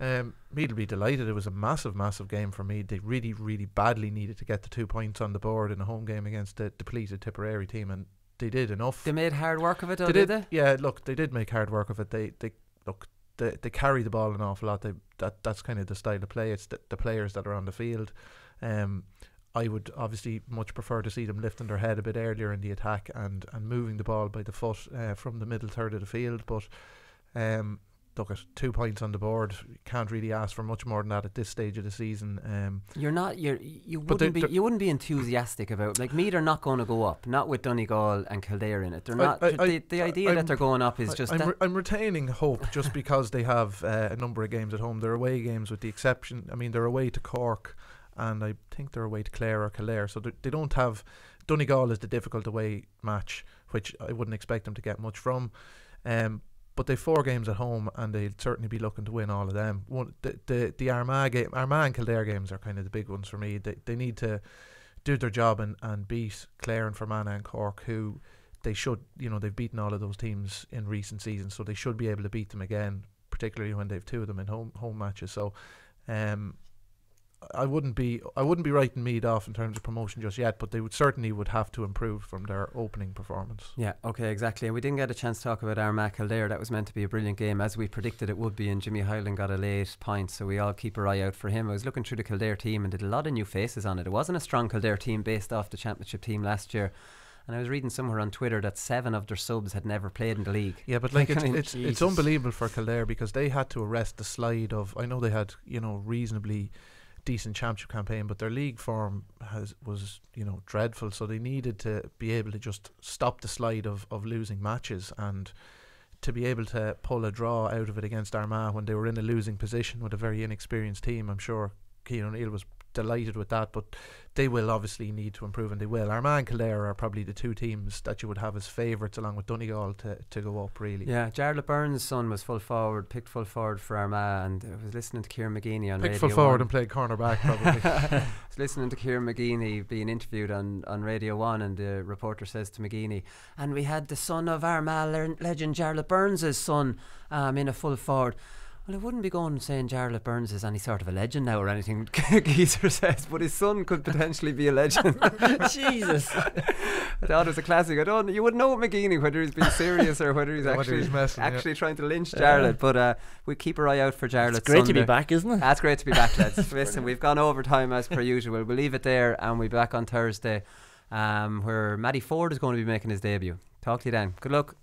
Meath will be delighted. It was a massive game for Meath. They really badly needed to get the 2 points on the board in a home game against the depleted Tipperary team, and they did enough. They made hard work of it, though, did they? Yeah, look, they did make hard work of it. They carry the ball an awful lot. That's kind of the style of play. It's the players that are on the field. I would obviously much prefer to see them lifting their head a bit earlier in the attack and moving the ball by the foot from the middle third of the field. But look, at 2 points on the board, you can't really ask for much more than that at this stage of the season. You wouldn't be enthusiastic about, like, Meath are not going to go up, not with Donegal and Kildare in it. They're not. The idea that they're going up is just. I'm retaining hope just because they have a number of games at home. They're away games, with the exception. I mean, they're away to Cork, and I think they're away to Clare or Kildare. So they don't have. Donegal is the difficult away match, which I wouldn't expect them to get much from. But they've 4 games at home, and they'll certainly be looking to win all of them. The Armagh and Kildare games are kind of the big ones for me. They need to do their job and beat Clare and Fermanagh and Cork, who they should, they've beaten all of those teams in recent seasons, so they should be able to beat them again, particularly when they've 2 of them in home matches. So I wouldn't be writing Meath off in terms of promotion just yet, but they would have to improve from their opening performance. Yeah, okay, exactly. And we didn't get a chance to talk about Armagh Kildare. That was meant to be a brilliant game, as we predicted it would be, and Jimmy Hyland got a late point, so we all keep our eye out for him. I was looking through the Kildare team and did a lot of new faces on it. It wasn't a strong Kildare team based off the championship team last year. And I was reading somewhere on Twitter that 7 of their subs had never played in the league. Yeah, but like it's unbelievable for Kildare, because they had to arrest the slide of, I know they had, you know, reasonably decent championship campaign, but their league form was you know, dreadful, so they needed to be able to just stop the slide of losing matches, and to be able to pull a draw out of it against Armagh when they were in a losing position with a very inexperienced team. I'm sure Cian O'Neill was delighted with that, but they will obviously need to improve, and they will. Armagh and Kildare are probably the 2 teams that you would have as favourites, along with Donegal, to go up, really. Yeah, Jarlath Burns' son was picked full forward for Armagh, and I was listening to Kieran McGeeney on picked Radio full forward 1. And played cornerback, probably. I was listening to Kieran McGeeney being interviewed on Radio 1, and the reporter says to McGeeney, and we had the son of Armagh legend Jarlath Burns' son in a full forward. Well, I wouldn't be going saying Jarlath Burns is any sort of a legend now or anything, Geezer says, but his son could potentially be a legend. Jesus. I thought it was a classic. You wouldn't know with McGeeney whether he's being serious or whether he's actually trying to lynch Jarlath, but we keep our eye out for Jarlath. It's great to be back, isn't it? That's great to be back, lads. Listen, we've gone over time as per usual. We'll leave it there, and we'll be back on Thursday, where Matty Ford is going to be making his debut. Talk to you then. Good luck.